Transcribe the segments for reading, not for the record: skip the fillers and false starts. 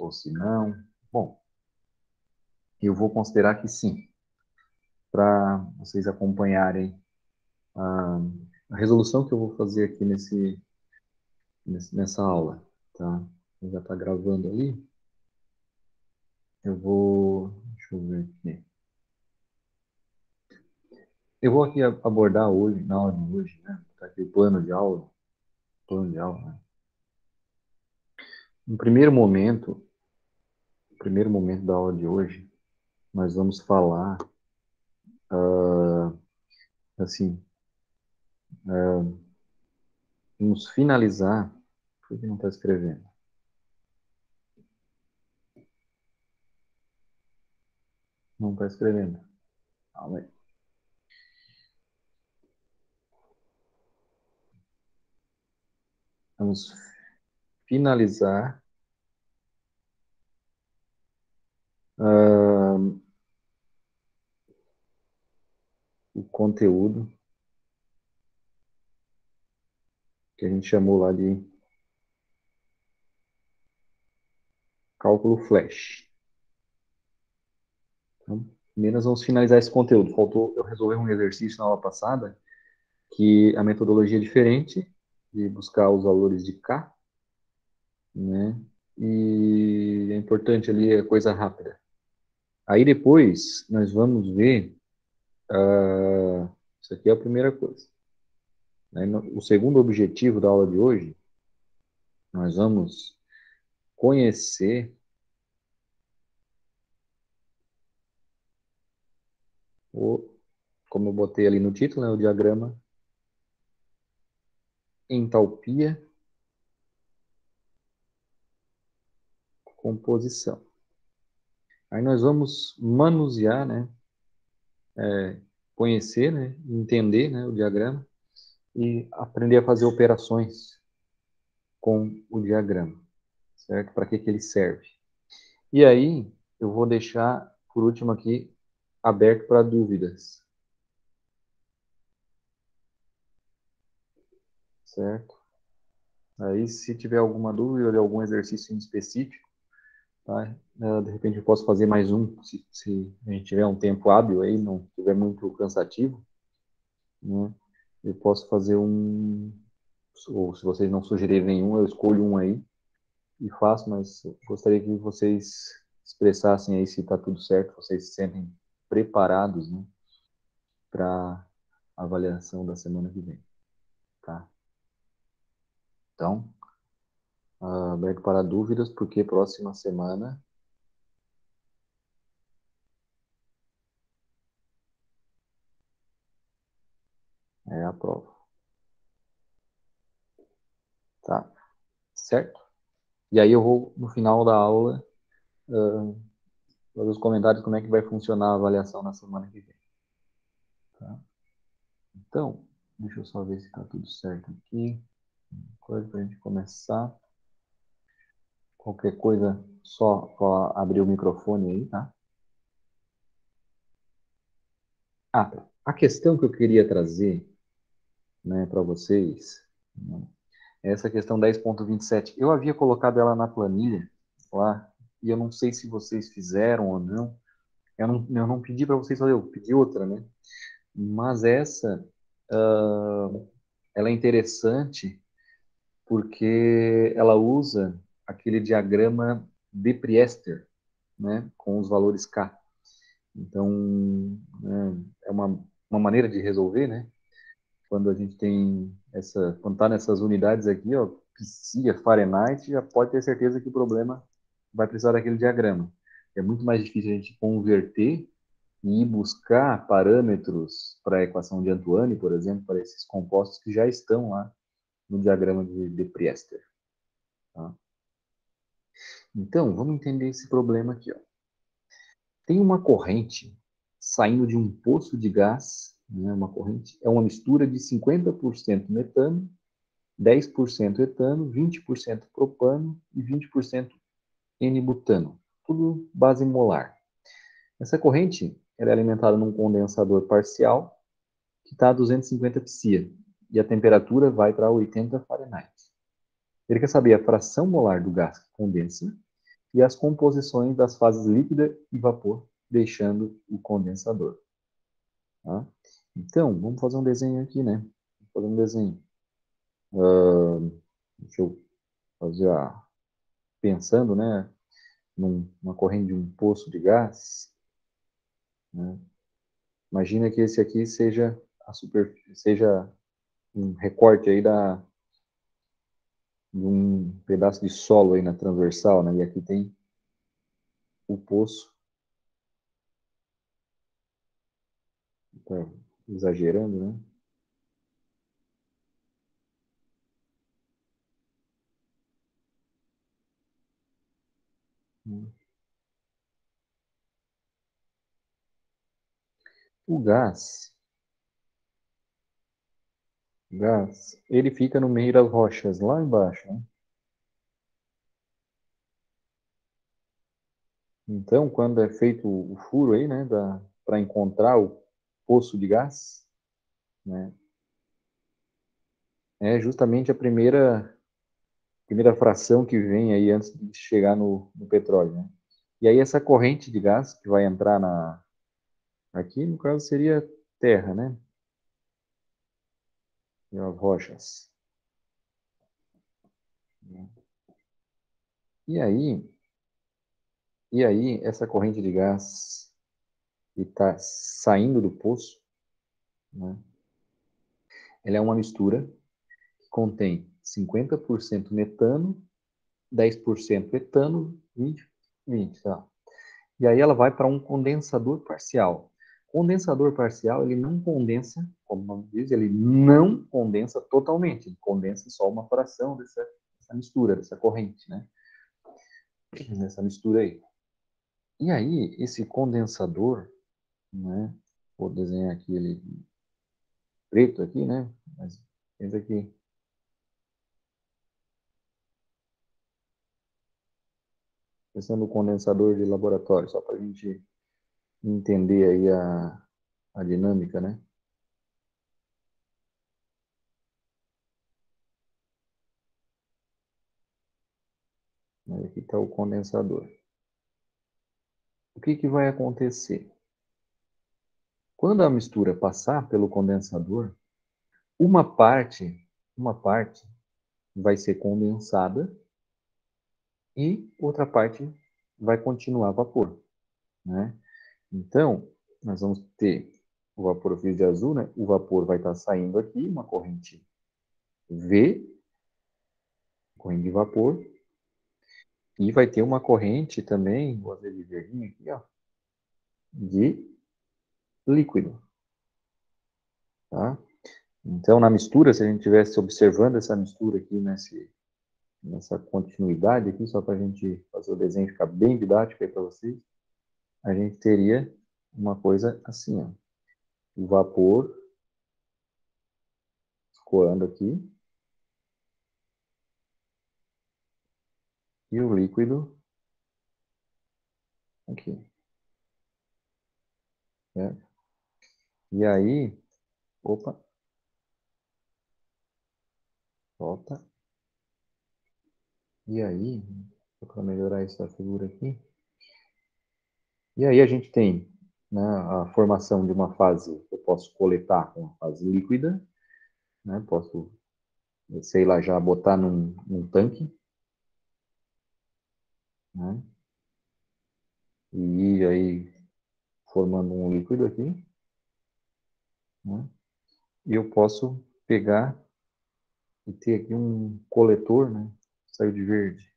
ou se não. Bom, eu vou considerar que sim, para vocês acompanharem a resolução que eu vou fazer aqui nessa aula, tá? Já está gravando ali. Deixa eu ver aqui. Eu vou aqui abordar hoje, na aula de hoje, né? Tá aqui o plano de aula, né? No primeiro momento da aula de hoje, nós vamos falar, assim, vamos finalizar. Por que não está escrevendo? Não está escrevendo. Calma aí. Vamos finalizar o conteúdo que a gente chamou lá de cálculo flash. Então, primeiro nós vamos finalizar esse conteúdo. Faltou eu resolver um exercício na aula passada, que a metodologia é diferente, de buscar os valores de K, né? E é importante ali a coisa rápida. Aí depois nós vamos ver, isso aqui é a primeira coisa, né? O segundo objetivo da aula de hoje, nós vamos conhecer como eu botei ali no título, né, o diagrama entalpia composição. Aí nós vamos manusear, né, conhecer, né, entender, né, o diagrama e aprender a fazer operações com o diagrama, certo? Para que ele serve. E aí eu vou deixar, por último aqui, aberto para dúvidas, certo? Aí se tiver alguma dúvida de algum exercício em específico, tá? De repente eu posso fazer mais um, se a gente tiver um tempo hábil aí, não estiver muito cansativo, né? Eu posso fazer um, ou se vocês não sugerirem nenhum, eu escolho um aí e faço, mas eu gostaria que vocês expressassem aí se está tudo certo, vocês se sentem preparados, né, para a avaliação da semana que vem, tá? Então, aberto para dúvidas, porque próxima semana é a prova, tá? Certo? E aí eu vou, no final da aula, fazer os comentários como é que vai funcionar a avaliação na semana que vem, tá? Então, deixa eu só ver se está tudo certo aqui. Coisa para a gente começar. Qualquer coisa, só abrir o microfone aí, tá? A questão que eu queria trazer, né, para vocês, né, é essa questão 10.27. Eu havia colocado ela na planilha lá, e eu não sei se vocês fizeram ou não. Eu não pedi para vocês fazer, eu pedi outra, né? Mas essa, ela é interessante porque ela usa aquele diagrama de Priester, né, com os valores K. Então, né, é uma maneira de resolver, né? Quando a gente tem quando está nessas unidades aqui, ó, Psia, Fahrenheit, já pode ter certeza que o problema vai precisar daquele diagrama. É muito mais difícil a gente converter e ir buscar parâmetros para a equação de Antoine, por exemplo, para esses compostos que já estão lá no diagrama de Priester. Tá? Então, vamos entender esse problema aqui. Ó. Tem uma corrente saindo de um poço de gás, né, uma corrente, é uma mistura de 50% metano, 10% etano, 20% propano e 20% N-butano, tudo base molar. Essa corrente ela é alimentada num condensador parcial que está a 250 psia e a temperatura vai para 80 Fahrenheit. Ele quer saber a fração molar do gás que condensa, 10% etano, 20% propano e 20% N-butano. 20% Ele quer saber a fração molar do gás que condensa e as composições das fases líquida e vapor, deixando o condensador. Tá? Então, vamos fazer um desenho aqui, né? Vamos fazer um desenho. Deixa eu fazer pensando, né? Numa corrente de um poço de gás, né? Imagina que esse aqui seja seja um recorte aí de um pedaço de solo aí na transversal, né? E aqui tem o poço, tá exagerando, né? O gás, ele fica no meio das rochas, lá embaixo, né? Então, quando é feito o furo aí, né, para encontrar o poço de gás, né, é justamente a primeira fração que vem aí antes de chegar no petróleo, né? E aí essa corrente de gás que vai entrar aqui, no caso, seria terra, né? E as rochas. E aí, e aí essa corrente de gás que está saindo do poço, né? Ela é uma mistura que contém 50% metano, 10% etano, 20, tá? E aí ela vai para um condensador parcial. Condensador parcial, ele não condensa, como o nome diz, ele não condensa totalmente, ele condensa só uma fração dessa mistura, dessa corrente, né? Dessa mistura aí. E aí, esse condensador, né? Vou desenhar aqui ele preto aqui, né? Mas esse aqui, pensando no condensador de laboratório, só para a gente entender aí a dinâmica, né? Aí aqui está o condensador. O que que vai acontecer? Quando a mistura passar pelo condensador, uma parte, uma parte vai ser condensada e outra parte vai continuar a vapor, né? Então, nós vamos ter o vapor eu fiz de azul, né? O vapor vai estar saindo aqui, uma corrente V, corrente de vapor, e vai ter uma corrente também, vou fazer de verdinho aqui, ó, de líquido, tá? Então, na mistura, se a gente estivesse observando essa mistura aqui nessa continuidade aqui, só para a gente fazer o desenho ficar bem didático aí para vocês, a gente teria uma coisa assim, ó. O vapor escoando aqui e o líquido aqui, né? E aí, opa, volta. E aí, para melhorar essa figura aqui, e aí a gente tem, né, a formação de uma fase, eu posso coletar com uma fase líquida, né? Posso, sei lá, já botar num tanque, né? E ir aí formando um líquido aqui, né? E eu posso pegar e ter aqui um coletor, né? Saiu de verde.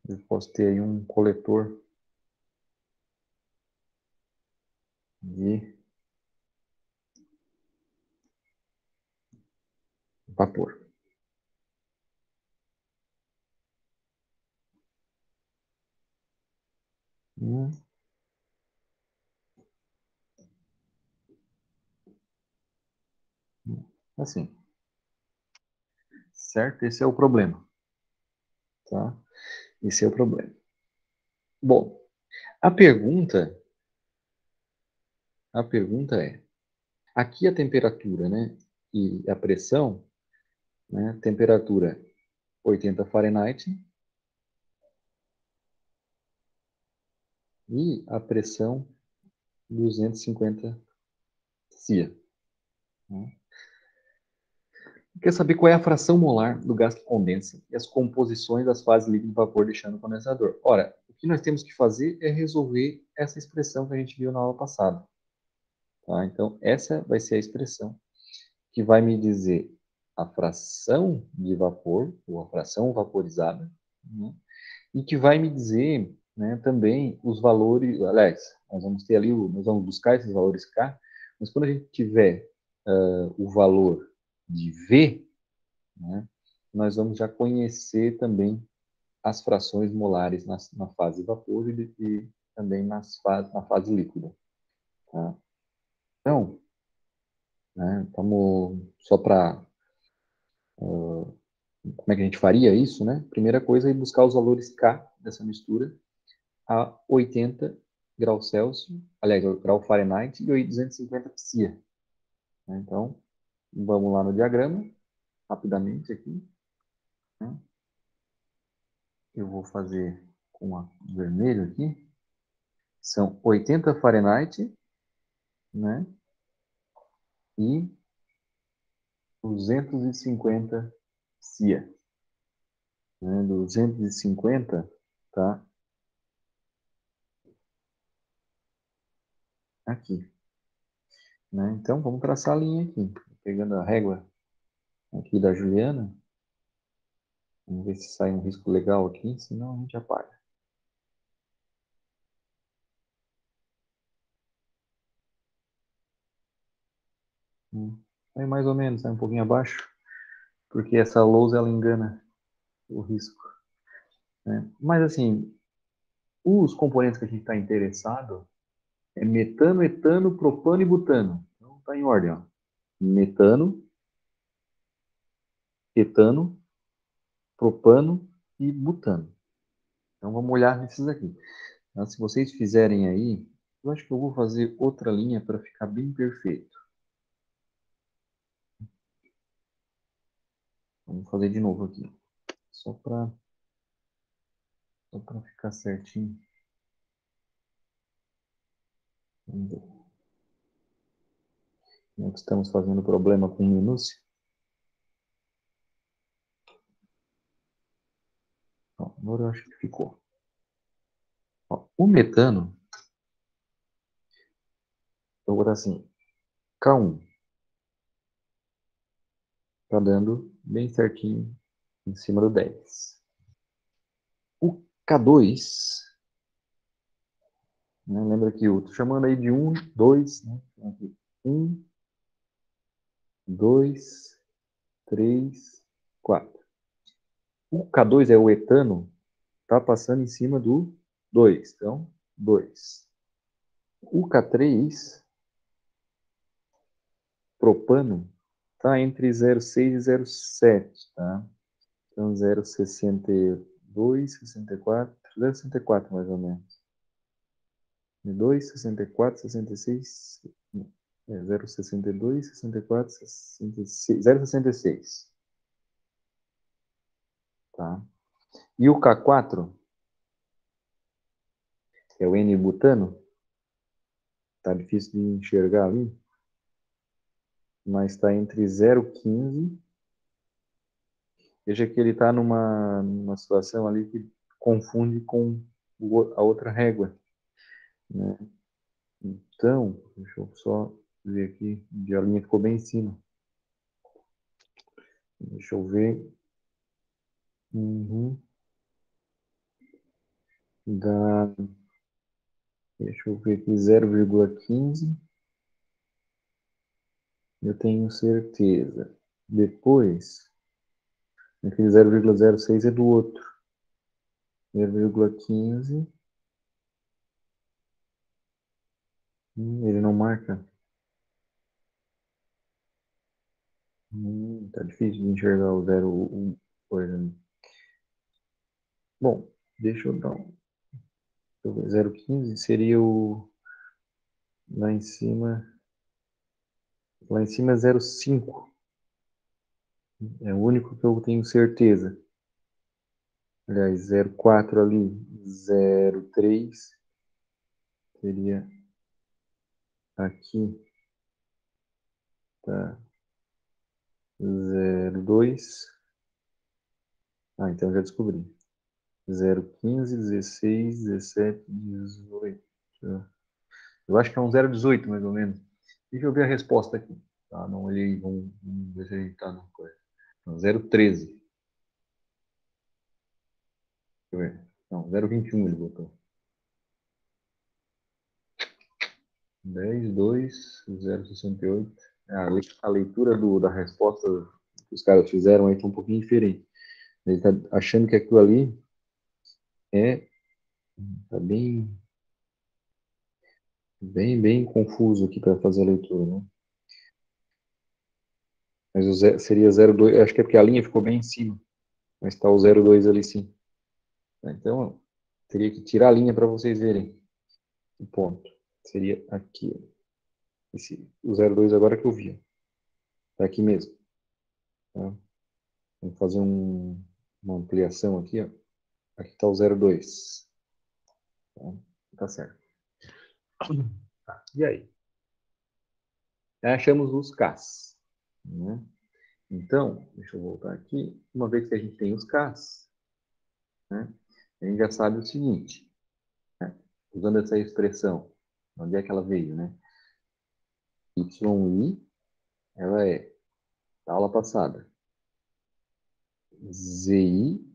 Eu posso ter aí um coletor de vapor. Hum, assim, certo? Esse é o problema, tá? Esse é o problema. Bom, a pergunta é, aqui a temperatura, né, e a pressão, né? Temperatura 80 Fahrenheit e a pressão 250 CIA. Né? Quer saber qual é a fração molar do gás que condensa e as composições das fases líquido e vapor deixando o condensador? Ora, o que nós temos que fazer é resolver essa expressão que a gente viu na aula passada. Tá? Então, essa vai ser a expressão que vai me dizer a fração de vapor, ou a fração vaporizada, né? E que vai me dizer, né, também os valores, aliás, nós vamos ter ali, nós vamos buscar esses valores K, mas quando a gente tiver o valor de V, né, nós vamos já conhecer também as frações molares na fase vapor e também na fase líquida. Tá? Então, né, só para como é que a gente faria isso, né? Primeira coisa é buscar os valores K dessa mistura a 80 graus Celsius, aliás, grau Fahrenheit e 250 Celsius. Né? Então, vamos lá no diagrama, rapidamente aqui. Né? Eu vou fazer com a vermelho aqui. São 80 Fahrenheit, né? E 250 Celsius. Né? 250, tá? Aqui. Né? Então, vamos traçar a linha aqui. Pegando a régua aqui da Juliana. Vamos ver se sai um risco legal aqui, senão a gente apaga. Sai mais ou menos, sai um pouquinho abaixo, porque essa lousa ela engana o risco. Né? Mas assim, os componentes que a gente está interessado é metano, etano, propano e butano. Então está em ordem, ó. Metano, etano, propano e butano. Então vamos olhar nesses aqui. Então, se vocês fizerem aí, eu acho que eu vou fazer outra linha para ficar bem perfeito. Vamos fazer de novo aqui. Só para ficar certinho. Vamos ver. Como é que estamos fazendo problema com minúcia? Ó, agora eu acho que ficou. Ó, o metano, eu vou botar assim, K1, tá dando bem certinho em cima do 10. O K2, né, lembra que eu tô chamando aí de 1, 2, né? 1, 2, 3, 4. O K2 é o etano, tá passando em cima do 2, então 2. O K3, propano, tá entre 0,6 e 0,7, tá? Então, 0,62, 64, 0,64 mais ou menos. 2, 64, 66, é, 0,62, 64, 66, 0,66, tá? E o K4, que é o N-butano, tá difícil de enxergar ali, mas está entre 0,15, veja que ele está numa situação ali que confunde com a outra régua, né? Então, deixa eu só ver aqui, a linha ficou bem em cima. Deixa eu ver. Uhum. Dá, deixa eu ver aqui, 0,15. Eu tenho certeza. Depois, aquele 0,06 é do outro. 0,15. Ele não marca. Tá difícil de enxergar o 0,1. Bom, deixa eu dar um. 0,15 seria o. Lá em cima. Lá em cima é 0,5. É o único que eu tenho certeza. Aliás, 0,4 ali, 0,3 seria aqui, tá? 0,2. Ah, então já descobri. 0,15, 16, 17, 18. Eu acho que é um 0,18 mais ou menos. Deixa eu ver a resposta aqui. Tá, não olhei, vamos ver se a gente tá na coisa. Não, 0,13. Deixa eu ver. Não, 0,21 ele botou. 10, 2, 0,68. A leitura da resposta que os caras fizeram aí tá um pouquinho diferente. Ele tá achando que aquilo ali é tá bem confuso aqui para fazer a leitura, né? Mas seria 0,2, acho que é porque a linha ficou bem em cima, mas está o 0,2 ali sim. Então, teria que tirar a linha para vocês verem o ponto. Seria aqui, ó. O 0,2 agora que eu vi. Está aqui mesmo. Tá? Vamos fazer uma ampliação aqui, ó. Aqui está o 0,2. Tá? Tá certo. Tá. E aí? Achamos os Ks. Né? Então, deixa eu voltar aqui. Uma vez que a gente tem os Ks, né, a gente já sabe o seguinte, né, usando essa expressão, onde é que ela veio, né? YI, ela é, da aula passada, ZI,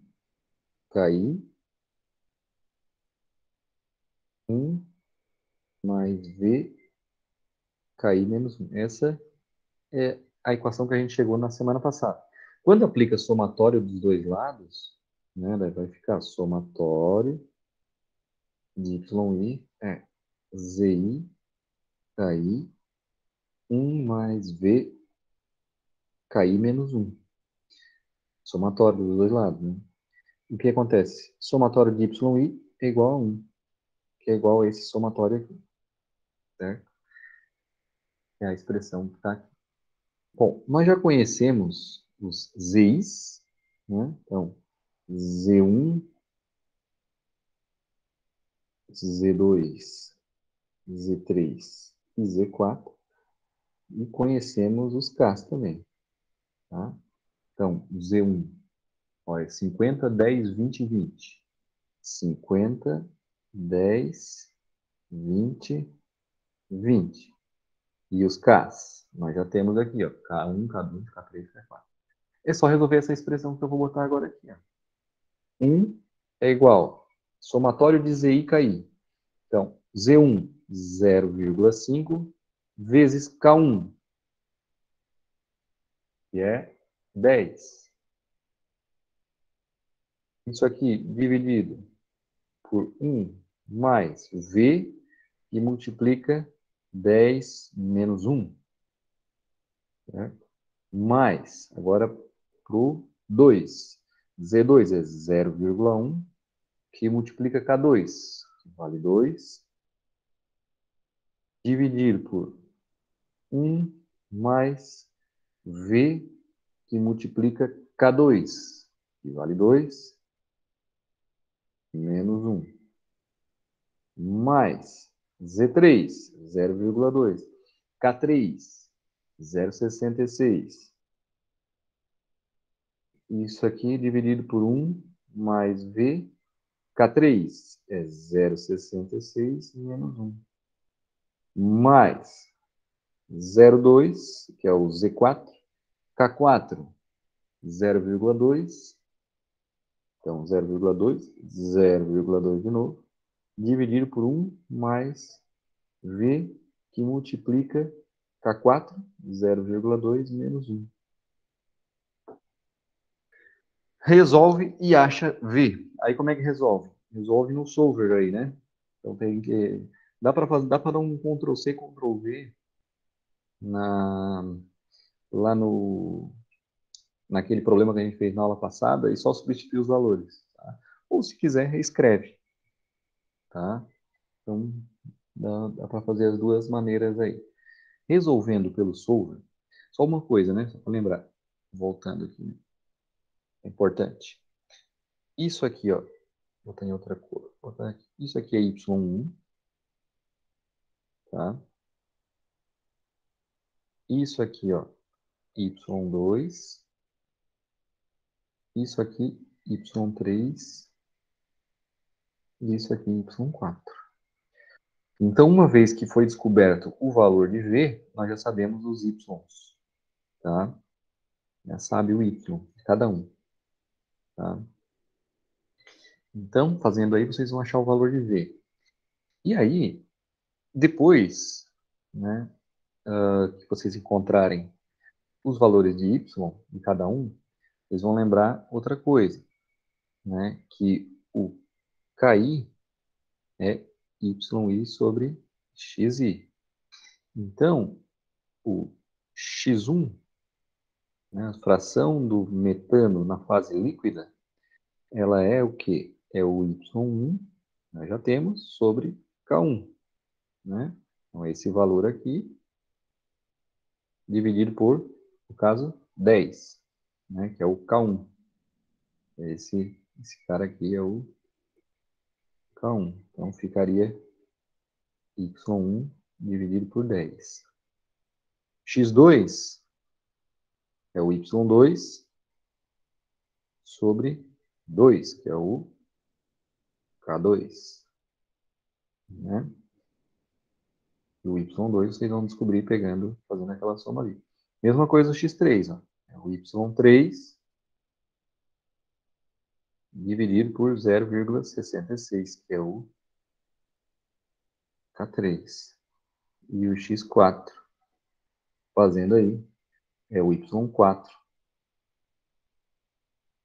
KI, 1 mais V, KI menos 1. Essa é a equação que a gente chegou na semana passada. Quando aplica somatório dos dois lados, né, vai ficar somatório de YI é ZI, KI, 1 mais V, KI menos 1. Somatório dos dois lados, né? O que acontece? Somatório de YI é igual a 1, que é igual a esse somatório aqui, certo? É a expressão que está aqui. Bom, nós já conhecemos os Z's, né? Então, Z1, Z2, Z3 e Z4. E conhecemos os K's também, tá? Então, Z1, olha, 50, 10, 20, 20. 50, 10, 20, 20. E os Ks? Nós já temos aqui, ó, K1, K2, K3, K4. É só resolver essa expressão que eu vou botar agora aqui. Ó. 1 é igual somatório de ZI e KI. Então, Z1, 0,5 vezes K1, que é 10. Isso aqui dividido por 1 mais V, que multiplica 10 menos 1. Certo? Mais, agora para o 2. Z2 é 0,1, que multiplica K2, que vale 2, dividido por 1 mais V, que multiplica K2, que vale 2, menos 1, mais Z3, 0,2, K3, 0,66. Isso aqui dividido por 1 mais V, K3 é 0,66 menos 1. Mais 0,2, que é o Z4. K4, 0,2. Então, 0,2, 0,2 de novo. Dividido por 1 mais V, que multiplica K4, 0,2 menos 1. Resolve e acha V. Aí como é que resolve? Resolve no solver aí, né? Então tem que... Dá para dar um Ctrl C, Ctrl V na, lá no, naquele problema que a gente fez na aula passada e só substituir os valores. Tá? Ou se quiser, reescreve. Tá? Então dá para fazer as duas maneiras aí. Resolvendo pelo solver, só uma coisa, né? Só para lembrar. voltando aqui, né? É importante. Isso aqui, ó, vou botar em outra cor. Vou botar aqui. Isso aqui é y1, tá? Isso aqui, ó, y2. Isso aqui, y3. E isso aqui, y4. Então, uma vez que foi descoberto o valor de v, nós já sabemos os y's, tá? Já sabe o y de cada um, tá? Então, fazendo aí, vocês vão achar o valor de v. E aí, depois, né, que vocês encontrarem os valores de y de cada um, vocês vão lembrar outra coisa, né, que o KI é yi sobre xi. Então, o x1, né, a fração do metano na fase líquida, ela é o quê? É o y1, nós já temos, sobre K1, né? Então, esse valor aqui, dividido por, no caso, 10, né? Que é o K1. Esse cara aqui é o K1. Então, ficaria y1 dividido por 10. x2 é o y2 sobre 2, que é o K2, né? E o y2 vocês vão descobrir pegando, fazendo aquela soma ali. Mesma coisa o x3, ó. É o y3 dividido por 0,66, que é o K3. E o x4, fazendo aí, é o y4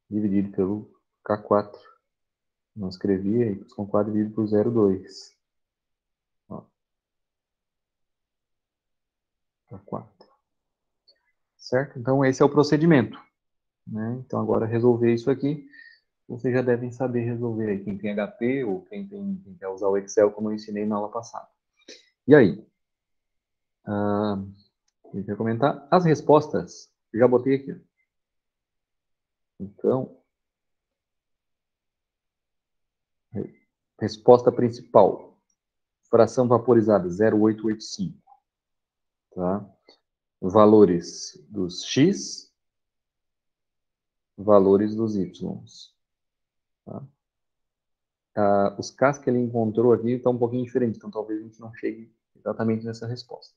dividido pelo K4. Não escrevi, é y4 dividido por 0,2. Ó, K4. Certo? Então, esse é o procedimento, né? Então, agora resolver isso aqui, vocês já devem saber resolver aí, quem tem HP ou quem quer usar o Excel, como eu ensinei na aula passada. E aí? Eu queria comentar as respostas. Eu já botei aqui. Então, resposta principal. Fração vaporizada 0,885. Tá? Valores dos x, valores dos y. Tá? Os Ks que ele encontrou aqui estão um pouquinho diferentes, então talvez a gente não chegue exatamente nessa resposta.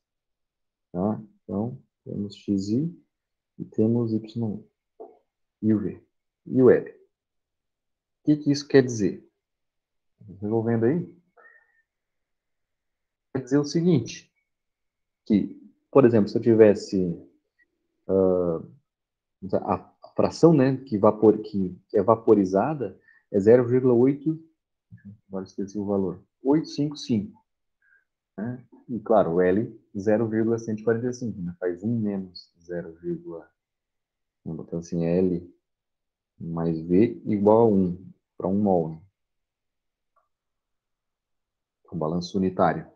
Tá? Então, temos xi e temos y e o v. E o L. O que isso quer dizer? Resolvendo aí, quer dizer o seguinte, que, por exemplo, se eu tivesse a fração, né, que é vaporizada é 0,8, agora esqueci o valor, 855, né? E claro, o L 0,145, né? Faz 1 menos 0, vamos botar assim, L mais V igual a 1, para 1 mol, né? Com balanço unitário.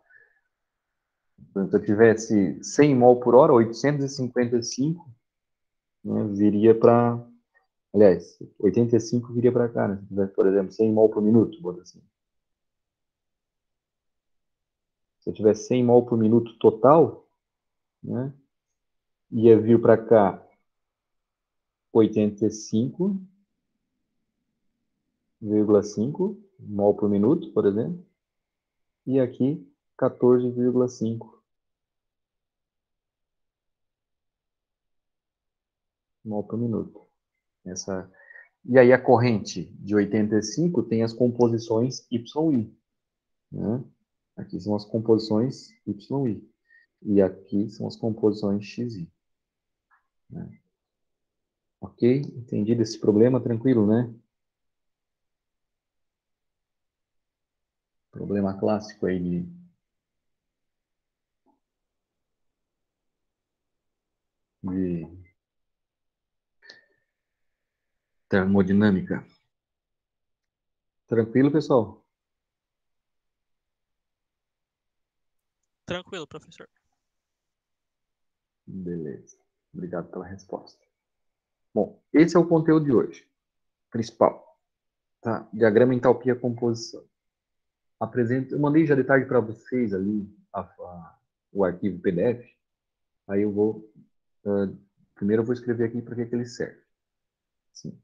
Então, se eu tivesse 100 mol por hora, 855, né, viria para, aliás, 85 viria para cá, né? Se tivesse, por exemplo, 100 mol por minuto, bota assim. Se eu tivesse 100 mol por minuto total, né, ia vir para cá 85,5 mol por minuto, por exemplo, e aqui 14,5 mol por minuto. E aí a corrente de 85 tem as composições YI, né? Aqui são as composições YI. E aqui são as composições XI. Né? Ok? Entendido esse problema? Tranquilo, né? Problema clássico aí de termodinâmica. Tranquilo, pessoal? Tranquilo, professor. Beleza. Obrigado pela resposta. Bom, esse é o conteúdo de hoje, principal. Tá? Diagrama entalpia composição. Eu mandei já de tarde para vocês ali o arquivo PDF. Aí eu vou. Primeiro eu vou escrever aqui para que ele serve. Sim.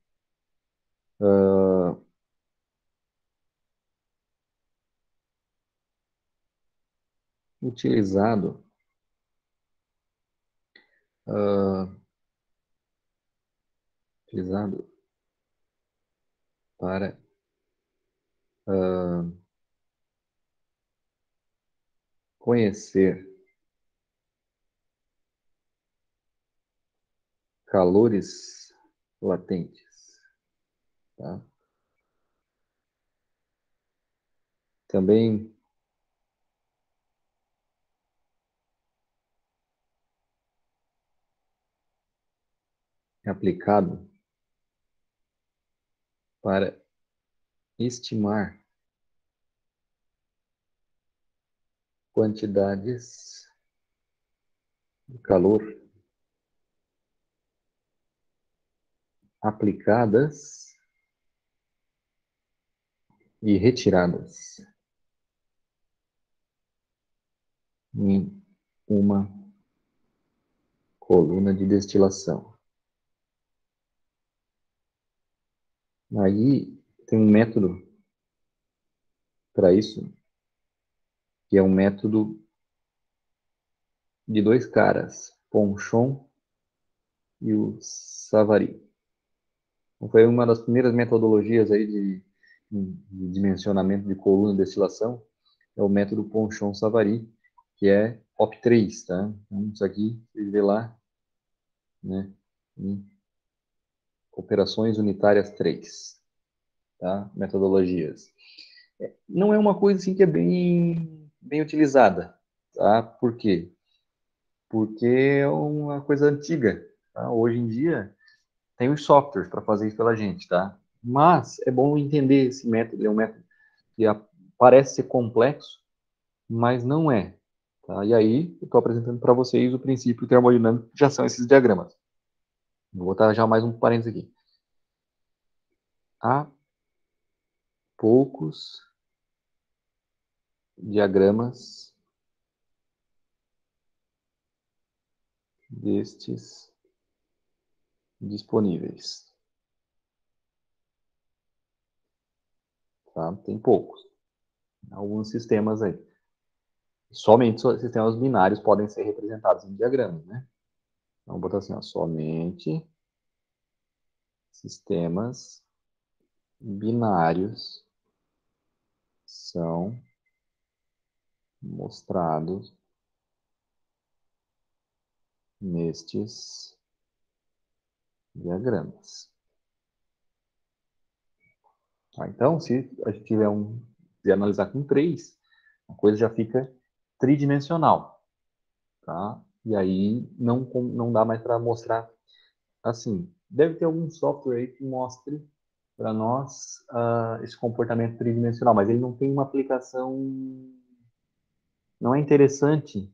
Utilizado uh, utilizado para conhecer calores latentes. Tá? Também é aplicado para estimar quantidades de calor aplicadas e retiradas em uma coluna de destilação. Aí tem um método para isso, que é um método de dois caras, Ponchon e o Savary. Então, foi uma das primeiras metodologias aí de dimensionamento de coluna de destilação, é o método Ponchon-Savary, que é OP3, tá? Então, isso aqui, vocês vê lá, né? Em operações unitárias 3, tá? Metodologias. Não é uma coisa assim que é bem utilizada, tá? Por quê? Porque é uma coisa antiga, tá? Hoje em dia tem os softwares para fazer isso pela gente, tá? Mas é bom entender esse método, ele é um método que parece ser complexo, mas não é, tá? E aí eu estou apresentando para vocês o princípio termodinâmico, que já são esses diagramas. Vou botar já mais um parênteses aqui. Há poucos diagramas destes disponíveis. Tá? Tem poucos. Alguns sistemas aí. Somente sistemas binários podem ser representados em diagramas, né? Então, vou botar assim, ó, somente sistemas binários são mostrados nestes diagramas. Tá? Então, se a gente tiver se analisar com três, a coisa já fica tridimensional, tá? E aí não dá mais para mostrar assim. Deve ter algum software aí que mostre para nós esse comportamento tridimensional, mas ele não tem uma aplicação, não é interessante,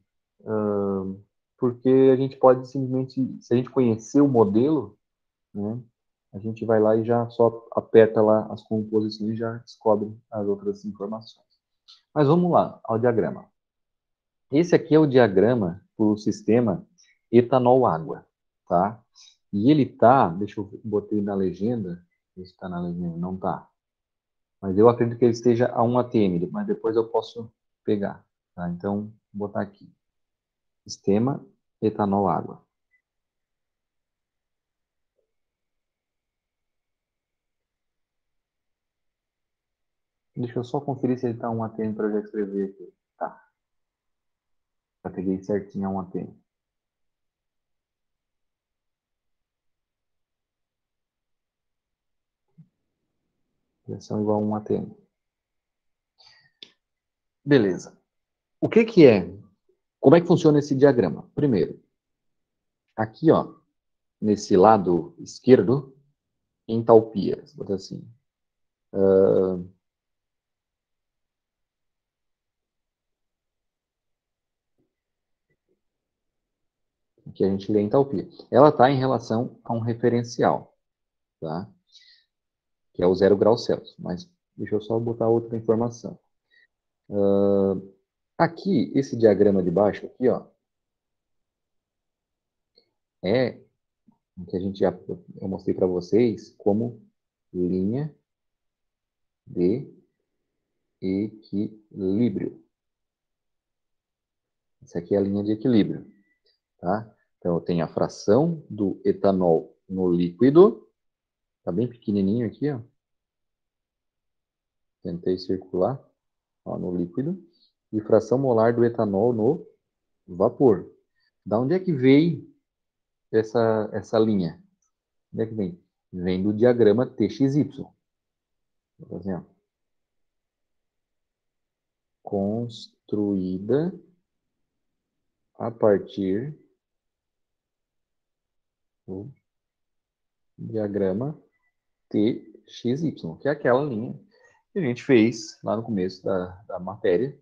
porque a gente pode simplesmente, se a gente conhecer o modelo, né, a gente vai lá e já só aperta lá as composições e já descobre as outras informações. Mas vamos lá ao diagrama. Esse aqui é o diagrama do sistema etanol-água, tá? E ele tá, deixa eu botar na legenda, se está na legenda, não tá. Mas eu acredito que ele esteja a 1 atm, mas depois eu posso pegar, tá? Então, vou botar aqui. Sistema etanol-água. Deixa eu só conferir se ele está 1 atm para eu já escrever aqui. Tá, já peguei certinho a 1 atm. Pressão igual a 1 atm. Beleza. O que que é? Como é que funciona esse diagrama? Primeiro, aqui, ó, nesse lado esquerdo, entalpias. Vou botar assim. que a gente lê a entalpia. Ela está em relação a um referencial, tá? Que é o 0 graus Celsius. Mas deixa eu só botar outra informação. Aqui, esse diagrama de baixo, aqui, ó, é o que a gente já eu mostrei para vocês como linha de equilíbrio. Essa aqui é a linha de equilíbrio, tá? Então, eu tenho a fração do etanol no líquido, tá bem pequenininho aqui, ó. Tentei circular, ó, no líquido. E fração molar do etanol no vapor. Da onde é que veio essa linha? Onde é que vem? Vem do diagrama TXY. Por exemplo, construída a partir do diagrama TXY, que é aquela linha que a gente fez lá no começo da matéria,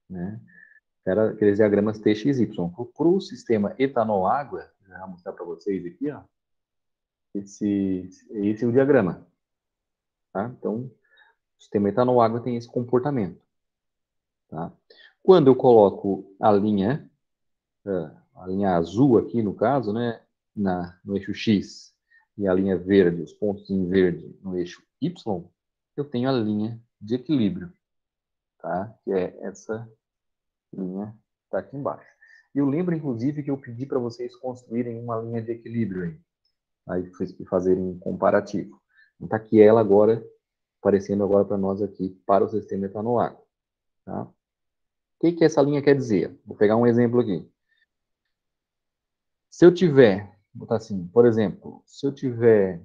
né? Era aqueles diagramas TXY. Para o sistema etanol-água, vou mostrar para vocês aqui, ó, esse é o diagrama. Tá? Então, o sistema etanol-água tem esse comportamento. Tá? Quando eu coloco a linha azul aqui, no caso, né, no eixo X, e a linha verde, os pontos em verde no eixo Y, eu tenho a linha de equilíbrio, tá? Que é essa linha que está aqui embaixo. Eu lembro, inclusive, que eu pedi para vocês construírem uma linha de equilíbrio aí fazerem um comparativo. Então, está aqui ela agora, aparecendo agora para nós aqui, para o sistema etanol-água. Tá? O que essa linha quer dizer? Vou pegar um exemplo aqui. Se eu tiver, vou botar assim, por exemplo, se eu tiver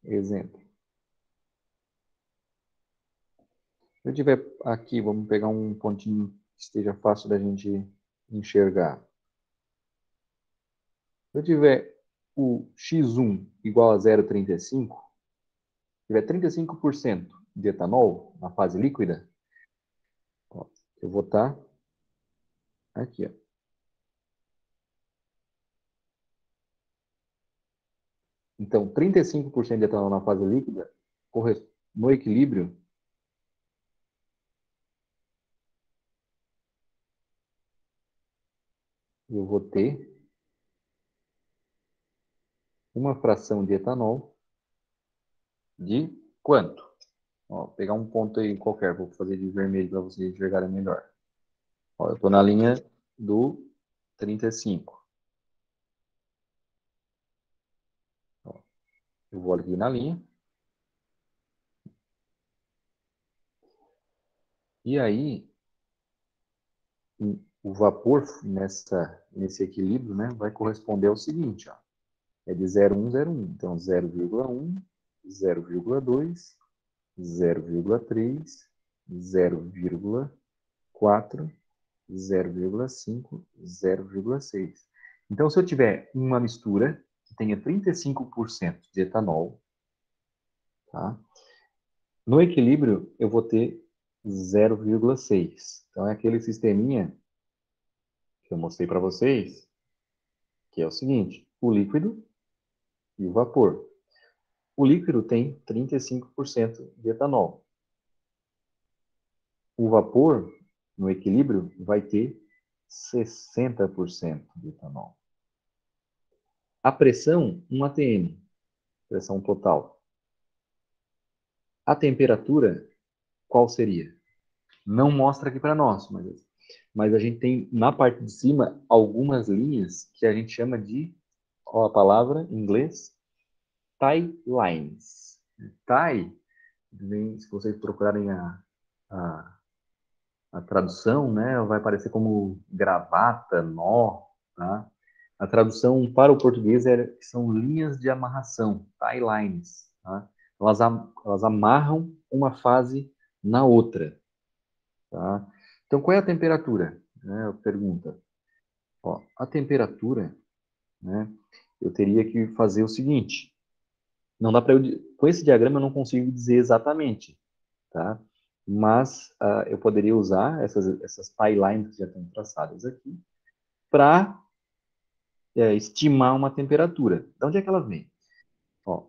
exemplo, se eu tiver aqui, vamos pegar um pontinho que esteja fácil da gente enxergar. Se eu tiver o x1 igual a 0,35, tiver 35% de etanol na fase líquida, ó, eu vou estar aqui, ó. Então, 35% de etanol na fase líquida, no equilíbrio, eu vou ter uma fração de etanol de quanto? Ó, pegar um ponto aí qualquer, vou fazer de vermelho para vocês enxergarem melhor. Ó, eu estou na linha do 35. Ó, eu vou aqui na linha. E aí, o vapor nesse equilíbrio, né, vai corresponder ao seguinte, ó. É de 0,1, 0,1. Então, 0,1, 0,2, 0,3, 0,4, 0,5, 0,6. Então, se eu tiver uma mistura que tenha 35% de etanol, tá? No equilíbrio, eu vou ter 0,6. Então, é aquele sisteminha que eu mostrei para vocês, que é o seguinte, o líquido e o vapor. O líquido tem 35% de etanol. O vapor, no equilíbrio, vai ter 60% de etanol. A pressão, 1 atm, pressão total. A temperatura, qual seria? Não mostra aqui para nós, mas a gente tem na parte de cima algumas linhas que a gente chama de, ó, a palavra em inglês, tie lines. Tie, se vocês procurarem a, a tradução, né, vai aparecer como gravata, nó, tá? A tradução para o português são linhas de amarração, tie lines, tá? Elas amarram uma fase na outra, tá? Então, qual é a temperatura? Né, pergunta. Ó, a temperatura, né, eu teria que fazer o seguinte. Não dá para com esse diagrama eu não consigo dizer exatamente, tá? Mas eu poderia usar essas timelines que já estão traçadas aqui para estimar uma temperatura. De onde é que ela vem? Ó,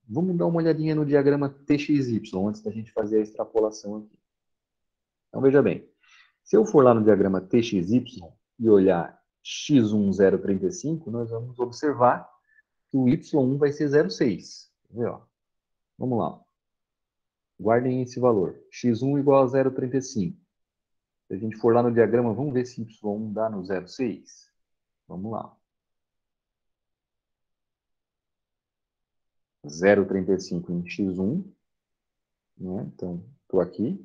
vamos dar uma olhadinha no diagrama TXY antes da gente fazer a extrapolação aqui. Então veja bem, se eu for lá no diagrama TXY e olhar x1 0,35, nós vamos observar que o y1 vai ser 0,6. Vamos lá. Guardem esse valor. x1 igual a 0,35. Se a gente for lá no diagrama, vamos ver se y1 dá no 0,6. Vamos lá. 0,35 em x1. Né? Então, estou aqui.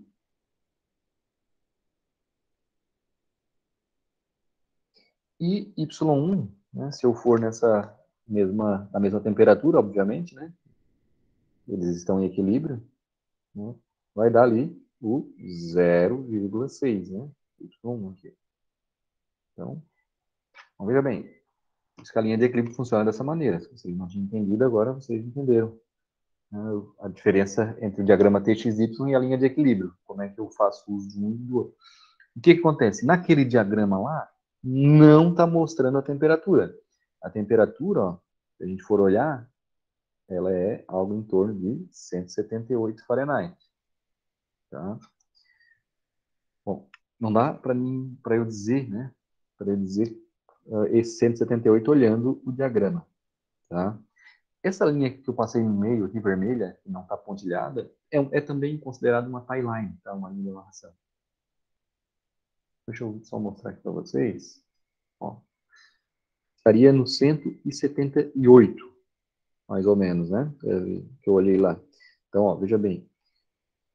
E y1, né, se eu for na mesma temperatura, obviamente, né, eles estão em equilíbrio, né, vai dar ali o 0,6, né, y1 aqui. Então, veja bem, a escalinha de equilíbrio funciona dessa maneira. Se vocês não tinham entendido, agora vocês entenderam, né, a diferença entre o diagrama TXY e a linha de equilíbrio. Como é que eu faço uso de um e do outro. O que acontece? Naquele diagrama lá, não está mostrando a temperatura. A temperatura, ó, se a gente for olhar, ela é algo em torno de 178 Fahrenheit. Tá? Bom, não dá para eu dizer, né? Para eu dizer esse 178 olhando o diagrama. Tá? Essa linha que eu passei no meio aqui, vermelha, que não está pontilhada, é também considerada uma tie line, tá? Uma linha de amarração. Deixa eu só mostrar aqui para vocês. Ó, estaria no 178, mais ou menos, né? Que eu olhei lá. Então, ó, veja bem.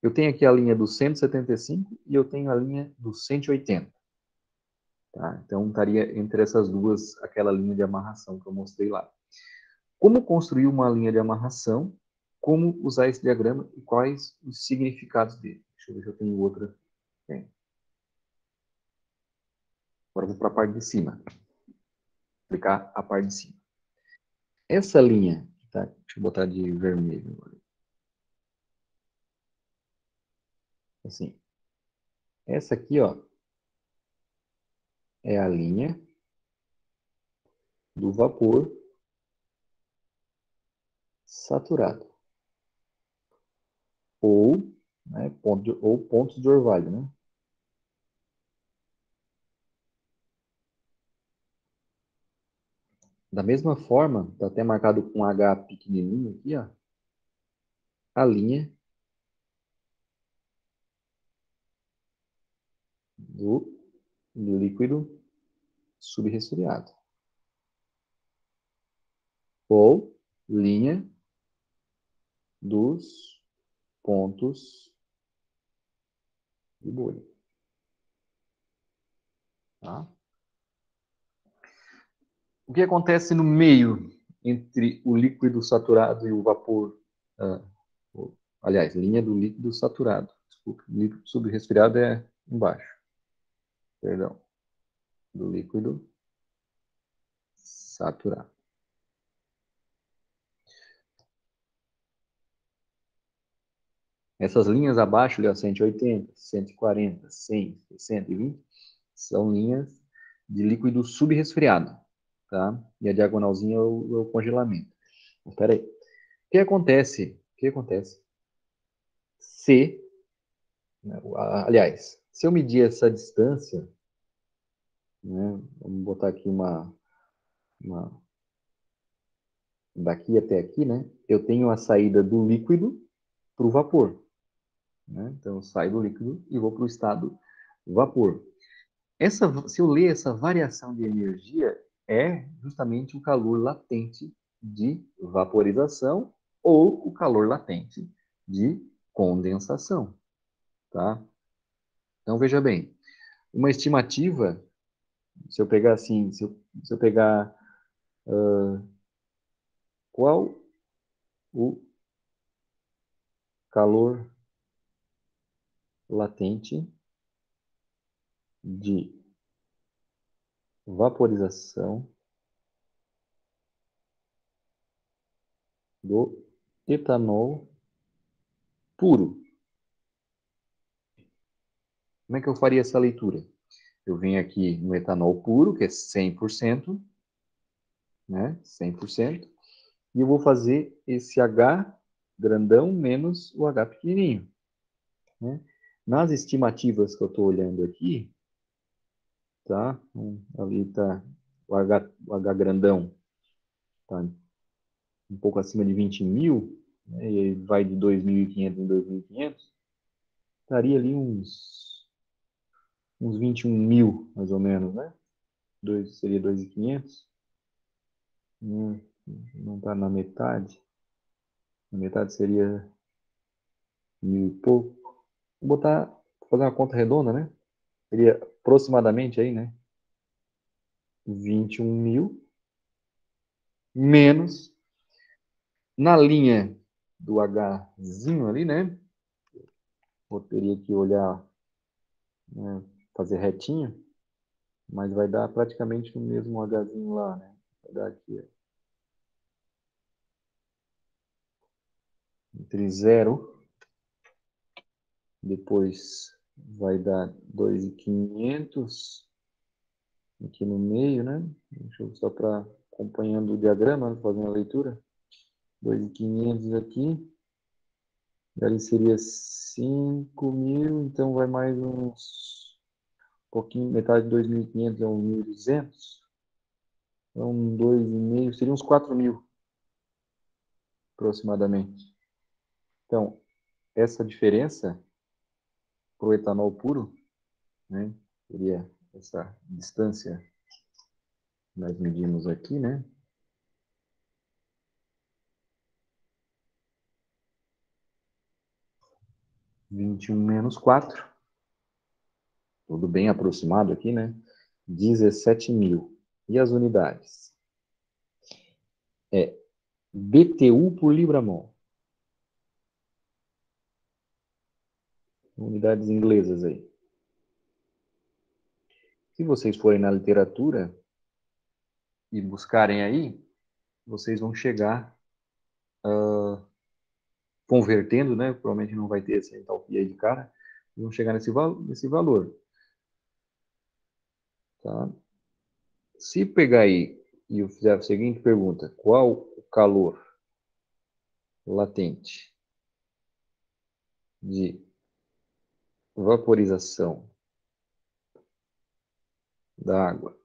Eu tenho aqui a linha do 175 e eu tenho a linha do 180. Tá? Então, estaria entre essas duas aquela linha de amarração que eu mostrei lá. Como construir uma linha de amarração? Como usar esse diagrama e quais os significados dele? Deixa eu ver se eu tenho outra. Tem. Agora eu vou para a parte de cima. Explicar a parte de cima. Essa linha, tá? Deixa eu botar de vermelho agora. Assim. Essa aqui, ó, é a linha do vapor saturado. Ou, né, ou pontos de orvalho, né? Da mesma forma, está até marcado com H pequenininho aqui, ó, a linha do líquido subresfriado. Ou linha dos pontos de bolha. Tá? O que acontece no meio entre o líquido saturado e o vapor? Ah, aliás, linha do líquido saturado. Desculpa, líquido subresfriado é embaixo. Perdão. Do líquido saturado. Essas linhas abaixo, ali, ó, 180, 140, 100, 120, são linhas de líquido subresfriado, tá? E a diagonalzinha é o congelamento. Espera aí. O que acontece? O que acontece se, né, aliás, se eu medir essa distância, né, vamos botar aqui uma daqui até aqui, né? Eu tenho a saída do líquido para o vapor, né? Então eu saio do líquido e vou para o estado vapor. Se eu ler essa variação de energia, é justamente o calor latente de vaporização ou o calor latente de condensação, tá? Então, veja bem, uma estimativa, se eu pegar assim, se eu pegar qual o calor latente de vaporização do etanol puro. Como é que eu faria essa leitura? Eu venho aqui no etanol puro, que é 100%, né? 100%, e eu vou fazer esse H grandão menos o H pequenininho, né? Nas estimativas que eu estou olhando aqui, tá? Ali está o H grandão, tá um pouco acima de 20 mil, né? E aí vai de 2.500 em 2.500, estaria ali uns 21 mil, mais ou menos, né? Seria 2.500. Não está na metade. Na metade seria mil e pouco. Vou botar, fazer uma conta redonda, né? Seria aproximadamente aí, né? 21 mil menos na linha do Hzinho ali, né? Eu teria que olhar, né, fazer retinho, mas vai dar praticamente o mesmo Hzinho lá, né? Vai dar aqui entre zero, depois vai dar 2.500 aqui no meio, né? Deixa eu só para acompanhando o diagrama, fazendo a leitura. 2.500 aqui. Daí seria 5 mil, então vai mais uns pouquinho, metade de 2.500 é uns 1.200. Então, 2,5, seria uns 4 mil, aproximadamente. Então, essa diferença para o etanol puro, né, seria essa distância que nós medimos aqui, né? 21 menos 4, tudo bem aproximado aqui, né? 17 mil. E as unidades? É BTU por libra-mol. Unidades inglesas aí. Se vocês forem na literatura e buscarem aí, vocês vão chegar convertendo, né? Provavelmente não vai ter essa entalpia aí de cara, vão chegar nesse valor, tá? Se pegar aí e eu fizer a seguinte pergunta, qual o calor latente de vaporização da água,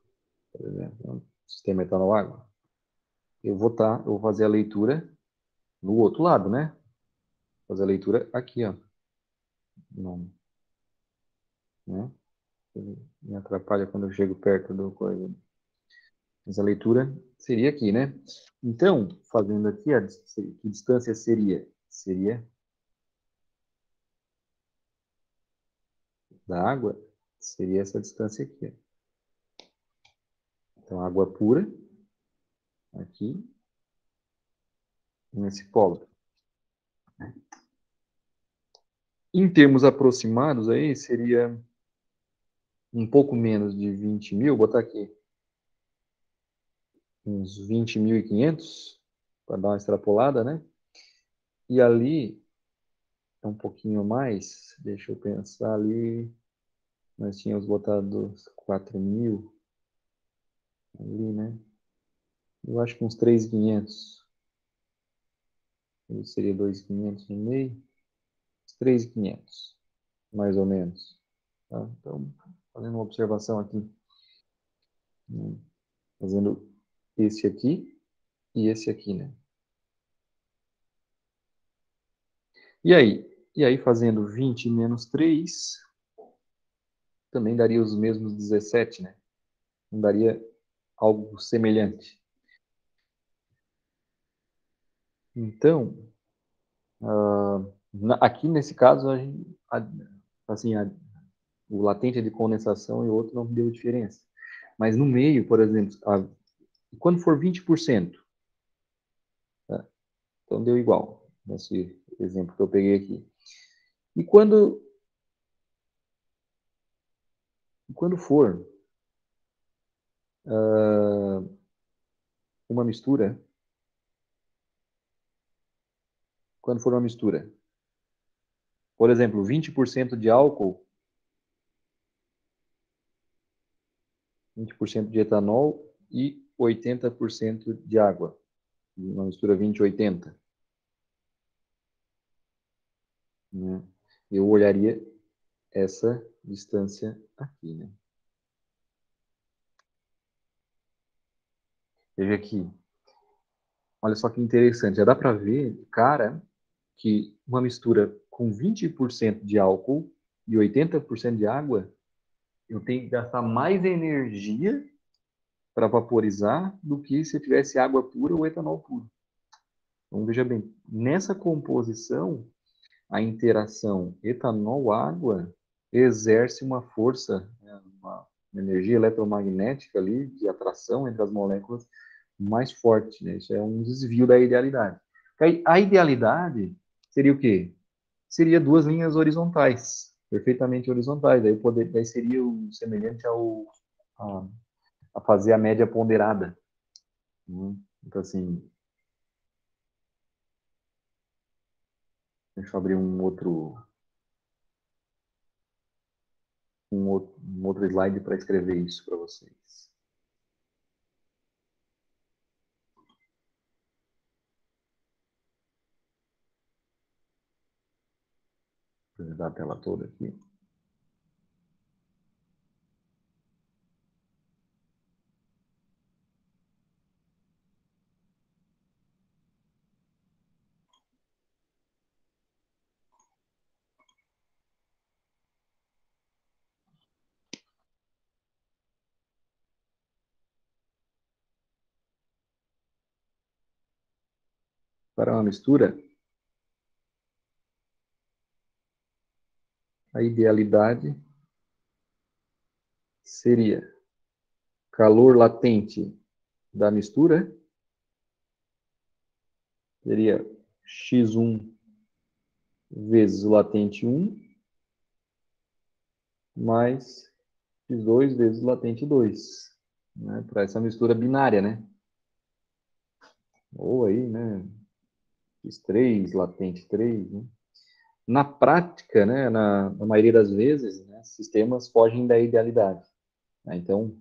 por exemplo, sistema etanol-água, eu vou fazer a leitura no outro lado, né? Fazer a leitura aqui, ó. Não, né? Me atrapalha quando eu chego perto do coisa. Mas a leitura seria aqui, né? Então, fazendo aqui, que distância seria? Seria da água, seria essa distância aqui. Então, água pura, aqui, nesse polo. Em termos aproximados, aí seria um pouco menos de 20 mil, vou botar aqui uns 20.500, para dar uma extrapolada, né? E ali, é um pouquinho mais, deixa eu pensar ali, nós tínhamos botado 4 mil ali, né? Eu acho que uns 3.500. Seria 2.500 no meio. 3.500, mais ou menos. Tá? Então, fazendo uma observação aqui. Né? Fazendo esse aqui e esse aqui, né? E aí? E aí, fazendo 20 menos 3, também daria os mesmos 17, né? Não daria algo semelhante. Então, aqui nesse caso, assim, o latente de condensação e o outro não deu diferença. Mas no meio, por exemplo, quando for 20%, tá? Então deu igual, nesse exemplo que eu peguei aqui. E quando for uma mistura quando for uma mistura? Por exemplo, 20% de álcool, 20% de etanol e 80% de água. Uma mistura 20-80. Né? Eu olharia essa distância aqui. Né? Veja aqui. Olha só que interessante. Já dá para ver, cara, que uma mistura com 20% de álcool e 80% de água, eu tenho que gastar mais energia para vaporizar do que se eu tivesse água pura ou etanol puro. Então, veja bem, nessa composição, a interação etanol-água exerce uma força, né, uma energia eletromagnética ali, de atração entre as moléculas mais forte. Né? Isso é um desvio da idealidade. A idealidade seria o quê? Seria duas linhas horizontais, perfeitamente horizontais. Daí seria o semelhante a, a fazer a média ponderada. Né? Então, assim, deixa eu abrir um outro slide para escrever isso para vocês. Vou apresentar a tela toda aqui. Para uma mistura, a idealidade seria calor latente da mistura, seria X1 vezes o latente 1, mais X2 vezes o latente 2. Né? Para essa mistura binária, né? Ou aí, né? X3, latente 3, né? Na prática, né, na maioria das vezes, né, sistemas fogem da idealidade. Né? Então,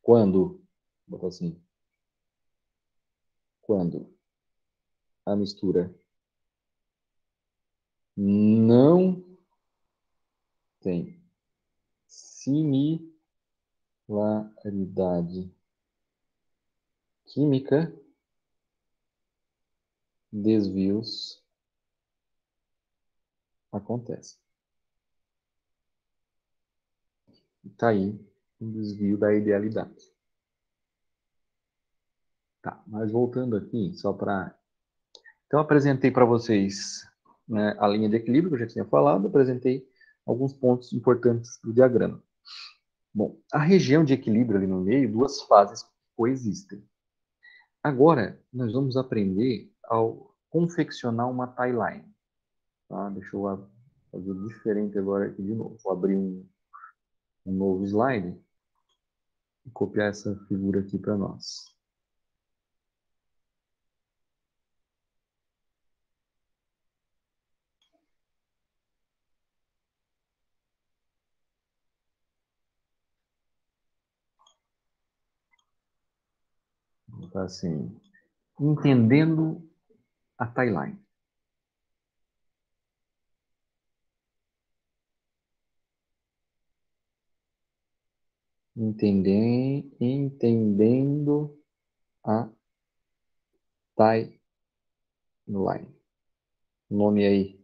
quando, vou botar assim, quando a mistura não tem similaridade química, desvios acontecem. Está aí um desvio da idealidade. Tá, mas voltando aqui, só para... Então, apresentei para vocês, né, a linha de equilíbrio, que eu já tinha falado, apresentei alguns pontos importantes do diagrama. Bom, a região de equilíbrio ali no meio, duas fases coexistem. Agora, nós vamos aprender a confeccionar uma tie-line. Tá? Deixa eu fazer diferente agora aqui de novo. Vou abrir um novo slide e copiar essa figura aqui para nós. Vou botar assim, entendendo a tie-line. Entendendo a tie-line. Nome aí.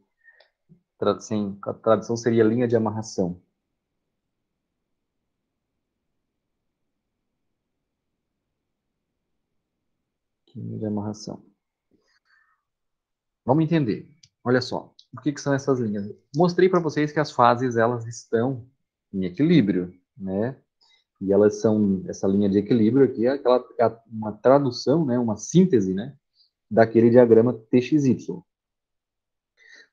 A tradução seria linha de amarração. Linha de amarração. Vamos entender. Olha só, o que são essas linhas? Mostrei para vocês que as fases elas estão em equilíbrio, né? E elas são essa linha de equilíbrio aqui uma tradução, né? Uma síntese, né? Daquele diagrama TXY.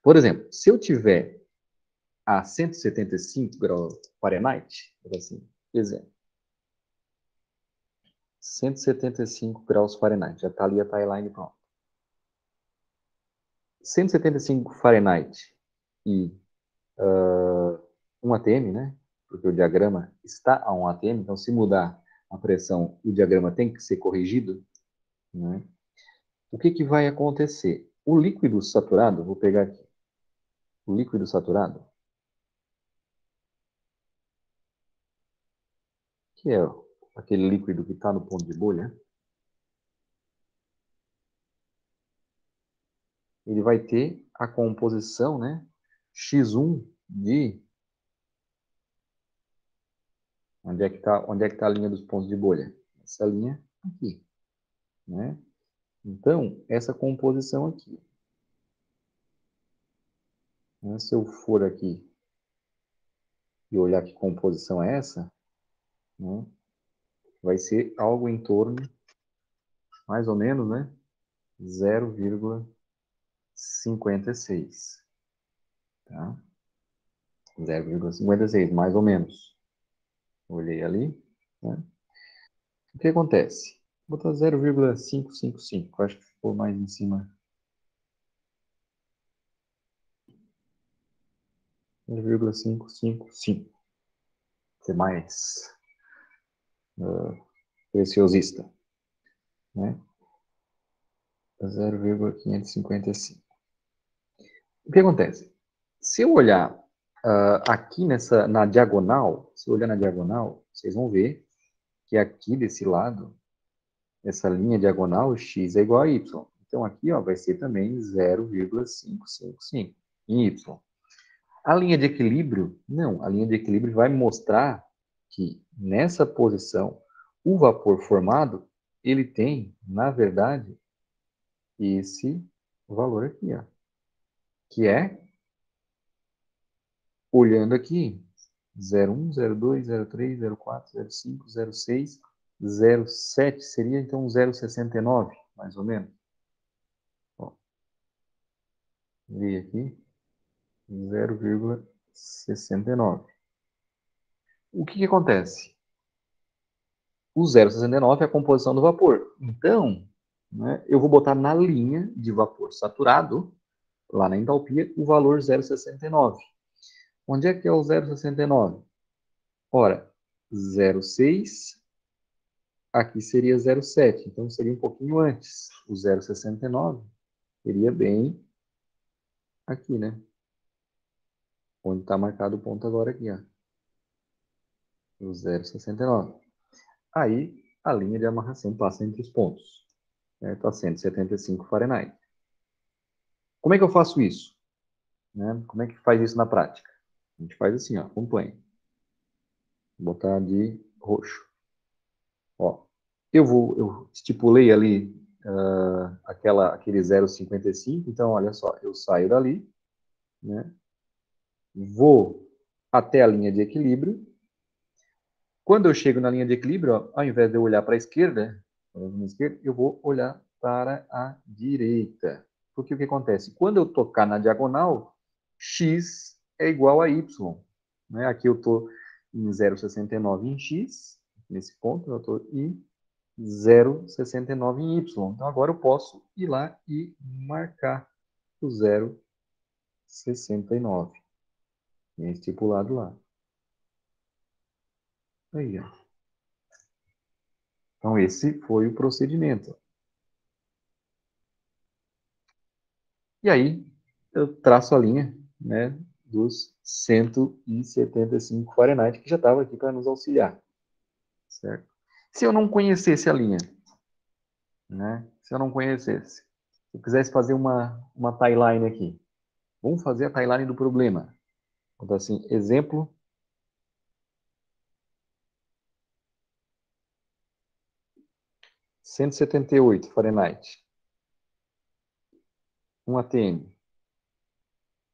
Por exemplo, se eu tiver a 175 graus Fahrenheit, assim, exemplo, 175 graus Fahrenheit, já está ali a timeline pronta. 175 Fahrenheit e 1 atm, né? Porque o diagrama está a 1 atm, então se mudar a pressão, o diagrama tem que ser corrigido, né? O que, que vai acontecer? O líquido saturado, vou pegar aqui, o líquido saturado, que é aquele líquido que está no ponto de bolha, ele vai ter a composição, né, X1 de... onde é que tá a linha dos pontos de bolha? Essa linha aqui, né? Então, essa composição aqui, né, se eu for aqui e olhar que composição é essa, né, vai ser algo em torno, mais ou menos, né, 0,56, tá? 0,56, mais ou menos. Olhei ali, né? O que acontece? Vou botar 0,555, acho que ficou mais em cima. 0,555, ser mais preciosista, né? 0,555. O que acontece? Se eu olhar aqui na diagonal, se eu olhar na diagonal, vocês vão ver que aqui desse lado, essa linha diagonal, x é igual a y. Então aqui ó, vai ser também 0,555 em y. A linha de equilíbrio, não, a linha de equilíbrio vai mostrar que nessa posição, o vapor formado, ele tem, na verdade, esse valor aqui, ó, que é, olhando aqui, 01, 02, 03, 04, 05, 06, 07, seria então 0,69, mais ou menos. Ó, vi aqui, 0,69. O que, que acontece? O 0,69 é a composição do vapor. Então, né, eu vou botar na linha de vapor saturado, lá na entalpia, o valor 0,69. Onde é que é o 0,69? Ora, 0,6, aqui seria 0,7, então seria um pouquinho antes. O 0,69 seria bem aqui, né? Onde está marcado o ponto agora aqui, ó. O 0,69. Aí, a linha de amarração passa entre os pontos. Está 175 Fahrenheit. Como é que eu faço isso? Né? Como é que faz isso na prática? A gente faz assim, ó, acompanha. Vou botar de roxo. Ó, eu estipulei ali aquele 0,55, então olha só, eu saio dali, né? Vou até a linha de equilíbrio. Quando eu chego na linha de equilíbrio, ó, ao invés de eu olhar para a esquerda, eu vou olhar para a direita. Porque o que acontece? Quando eu tocar na diagonal, x é igual a y. Né? Aqui eu estou em 0,69 em x, nesse ponto eu estou em 0,69 em y. Então agora eu posso ir lá e marcar o 0,69. Bem estipulado lá. Aí, ó. Então esse foi o procedimento. E aí eu traço a linha, né, dos 175 Fahrenheit, que já estava aqui para nos auxiliar, certo? Se eu não conhecesse a linha, né, se eu não conhecesse, se eu quisesse fazer uma timeline aqui, vamos fazer a timeline do problema. Então, assim, exemplo, 178 Fahrenheit, 1 atm.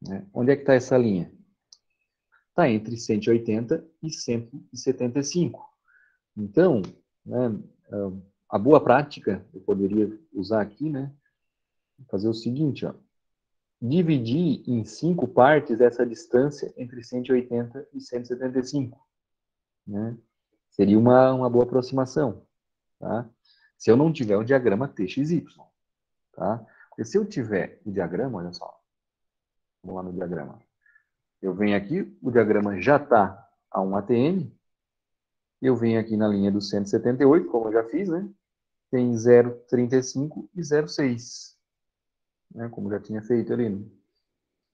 Né? Onde é que está essa linha? Está entre 180 e 175. Então, né, a boa prática, eu poderia usar aqui, né, fazer o seguinte, ó, dividir em 5 partes essa distância entre 180 e 175. Né? Seria uma boa aproximação. Tá? Se eu não tiver o diagrama TXY. Tá? Porque se eu tiver o diagrama, olha só, vamos lá no diagrama. Eu venho aqui, o diagrama já está a 1 ATM, eu venho aqui na linha do 178, como eu já fiz, né? Tem 0,35 e 0,6, né? Como já tinha feito ali, né?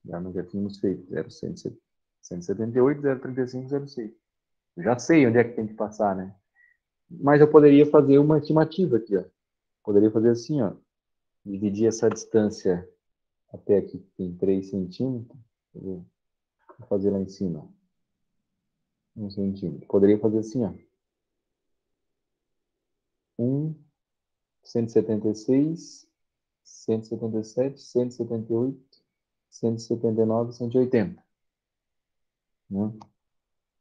Já tínhamos feito 0,178, 0,35, 0,6. Já sei onde é que tem que passar, né? Mas eu poderia fazer uma estimativa aqui, ó. Poderia fazer assim, ó. Dividir essa distância até aqui, que tem 3 centímetros. Vou fazer lá em cima. 1 centímetro. Poderia fazer assim, ó. 1, 176, 177, 178, 179, 180. Né?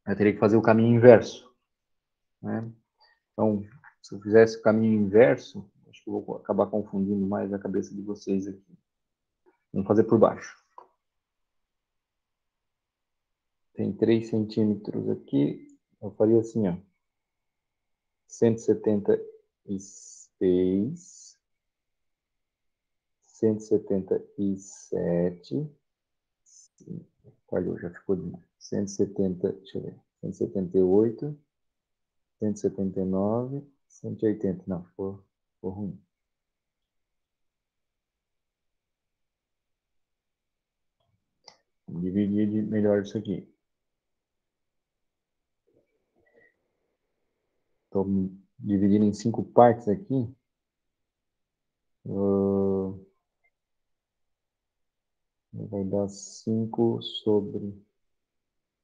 Eu teria que fazer o caminho inverso. Né? Então, se eu fizesse o caminho inverso, acho que eu vou acabar confundindo mais a cabeça de vocês aqui. Vamos fazer por baixo. Tem 3 centímetros aqui. Eu faria assim, ó. 176, 177, falhou, já ficou de 170, deixa eu ver, 178, 179, 180, não, ficou ruim. Vamos dividir melhor isso aqui. Estou dividindo em 5 partes aqui. Vai dar 5 sobre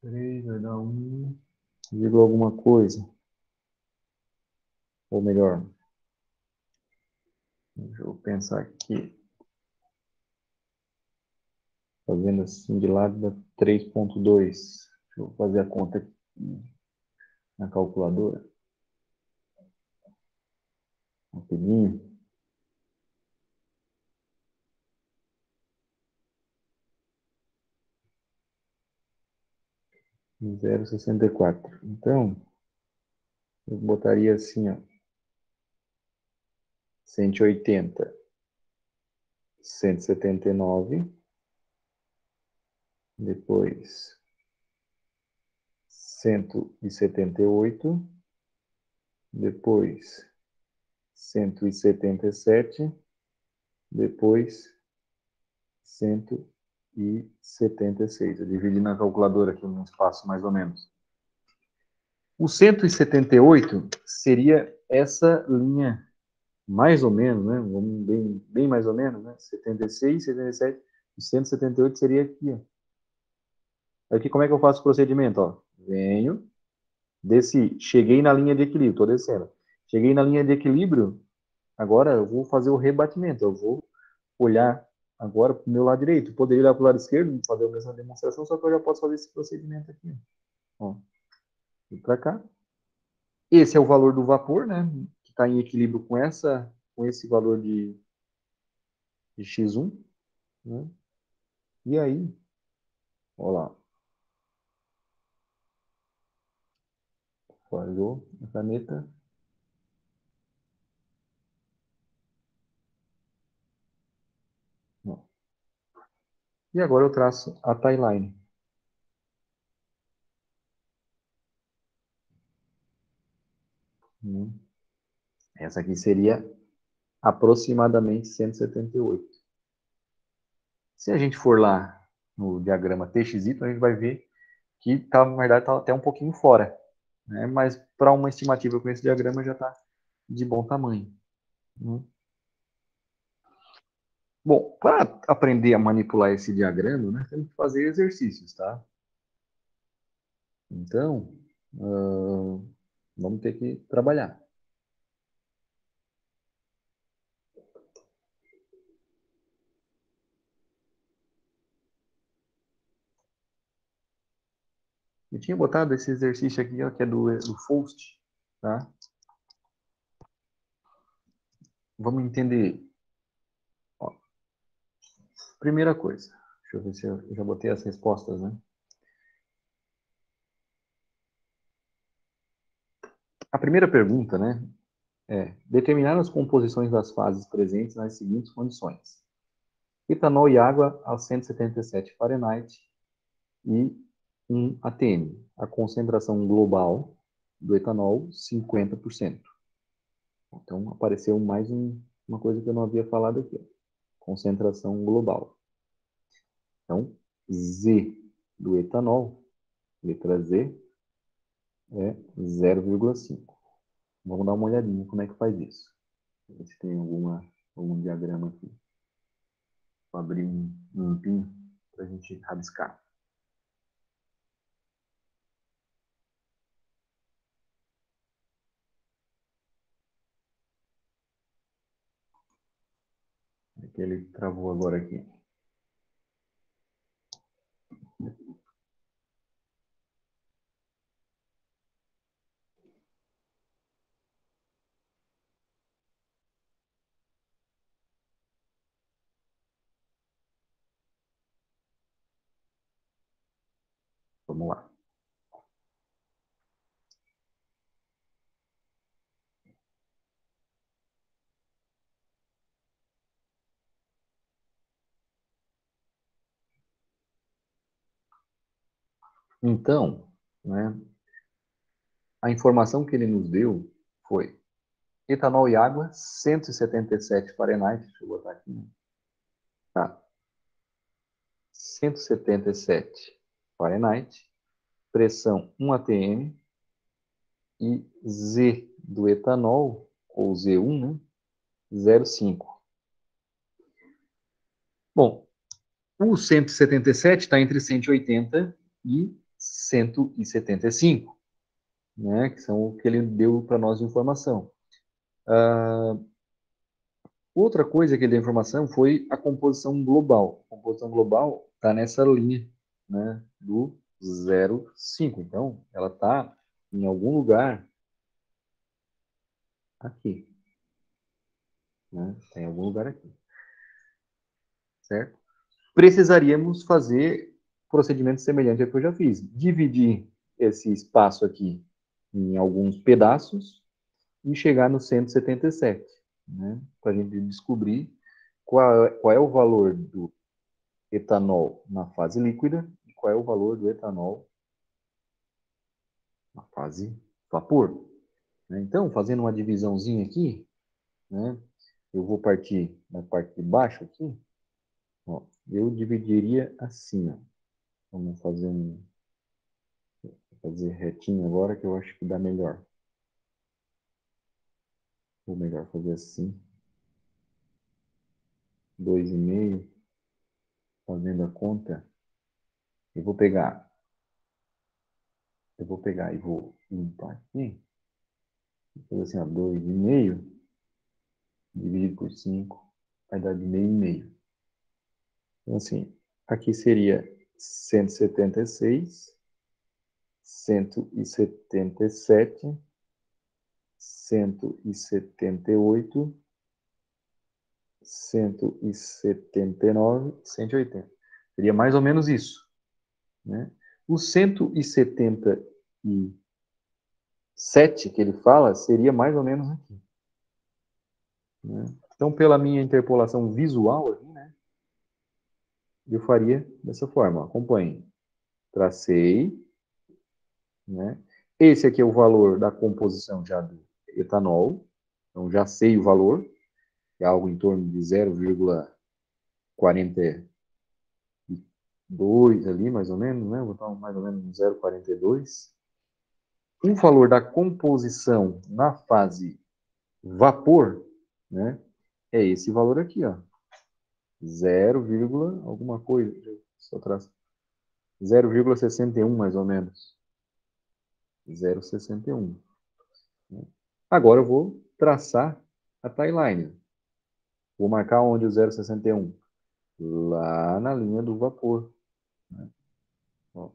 3, vai dar 1, vírgula alguma coisa. Ou melhor, deixa eu pensar aqui. Fazendo assim de lado dá 3,2. Deixa eu fazer a conta aqui na calculadora. Rapidinho. Zero 0,64. Então, eu botaria assim, ó. 180, 179. Depois 178. Depois 177. Depois 176. Eu dividi na calculadora aqui num espaço mais ou menos. O 178 seria essa linha, mais ou menos, né? Vamos bem mais ou menos, né? 76, 77, o 178 seria aqui, ó. Aqui como é que eu faço o procedimento, ó? Venho, desci, cheguei na linha de equilíbrio, tô descendo. Cheguei na linha de equilíbrio, agora eu vou fazer o rebatimento, eu vou olhar agora para o meu lado direito. Poderia olhar para o lado esquerdo, fazer a mesma demonstração, só que eu já posso fazer esse procedimento aqui. Ó, vou para cá. Esse é o valor do vapor, né? Que está em equilíbrio com esse valor de x1, né? E aí, olha lá, falhou a caneta. Não. E agora eu traço a timeline. Essa aqui seria aproximadamente 178. Se a gente for lá no diagrama TXY, a gente vai ver que, tá, na verdade, está até um pouquinho fora. Né? Mas para uma estimativa com esse diagrama já está de bom tamanho. Né? Bom, para aprender a manipular esse diagrama, né, temos que fazer exercícios, tá? Então, vamos ter que trabalhar. Eu tinha botado esse exercício aqui, ó, que é do Faust, tá? Vamos entender. Ó, primeira coisa, deixa eu ver se eu já botei as respostas, né? A primeira pergunta, né, é determinar as composições das fases presentes nas seguintes condições. Etanol e água a 177 Fahrenheit e 1 atm. A concentração global do etanol, 50%. Então, apareceu mais uma coisa que eu não havia falado aqui. Concentração global. Então, Z do etanol, letra Z, é 0,5. Vamos dar uma olhadinha como é que faz isso. Ver se tem algum diagrama aqui. Vou abrir um pin para a gente rabiscar. É que ele travou agora aqui. Vamos lá. Então, né, a informação que ele nos deu foi etanol e água, 177 Fahrenheit. Deixa eu botar aqui. Tá. 177 Fahrenheit. Pressão 1 atm. E Z do etanol, ou Z1, né, 0,5. Bom, o 177 está entre 180 e 175, né, que são o que ele deu para nós de informação. Outra coisa que ele deu informação foi a composição global. A composição global está nessa linha, né, do 0,5. Então, ela está em algum lugar aqui. Né? Está em algum lugar aqui. Certo? Precisaríamos fazer procedimento semelhante ao que eu já fiz. Dividir esse espaço aqui em alguns pedaços e chegar no 177, né? Para a gente descobrir qual é o valor do etanol na fase líquida e qual é o valor do etanol na fase vapor. Né? Então, fazendo uma divisãozinha aqui, né? Eu vou partir na parte de baixo aqui. Ó, eu dividiria assim. Ó. Vamos fazer retinho agora, que eu acho que dá melhor. Ou melhor, fazer assim. 2,5. Fazendo a conta. Eu vou pegar e vou limpar aqui. Vou fazer assim, ó, 2,5 dividido por 5 vai dar de meio e meio. Então, assim, aqui seria 176, 177, 178, 179, 180. Seria mais ou menos isso. Né? O 177 que ele fala seria mais ou menos aqui. Né? Então, pela minha interpolação visual, né, eu faria dessa forma. Acompanhe. Tracei. Né? Esse aqui é o valor da composição já do etanol. Então, já sei o valor. É algo em torno de 0,42 ali, mais ou menos. Né? Vou botar mais ou menos 0,42. O valor da composição na fase vapor, né, é esse valor aqui, ó. 0, alguma coisa, só traço. 0,61 mais ou menos. 0,61. Agora eu vou traçar a timeline. Vou marcar onde o 0,61? Lá na linha do vapor. Né? Ó,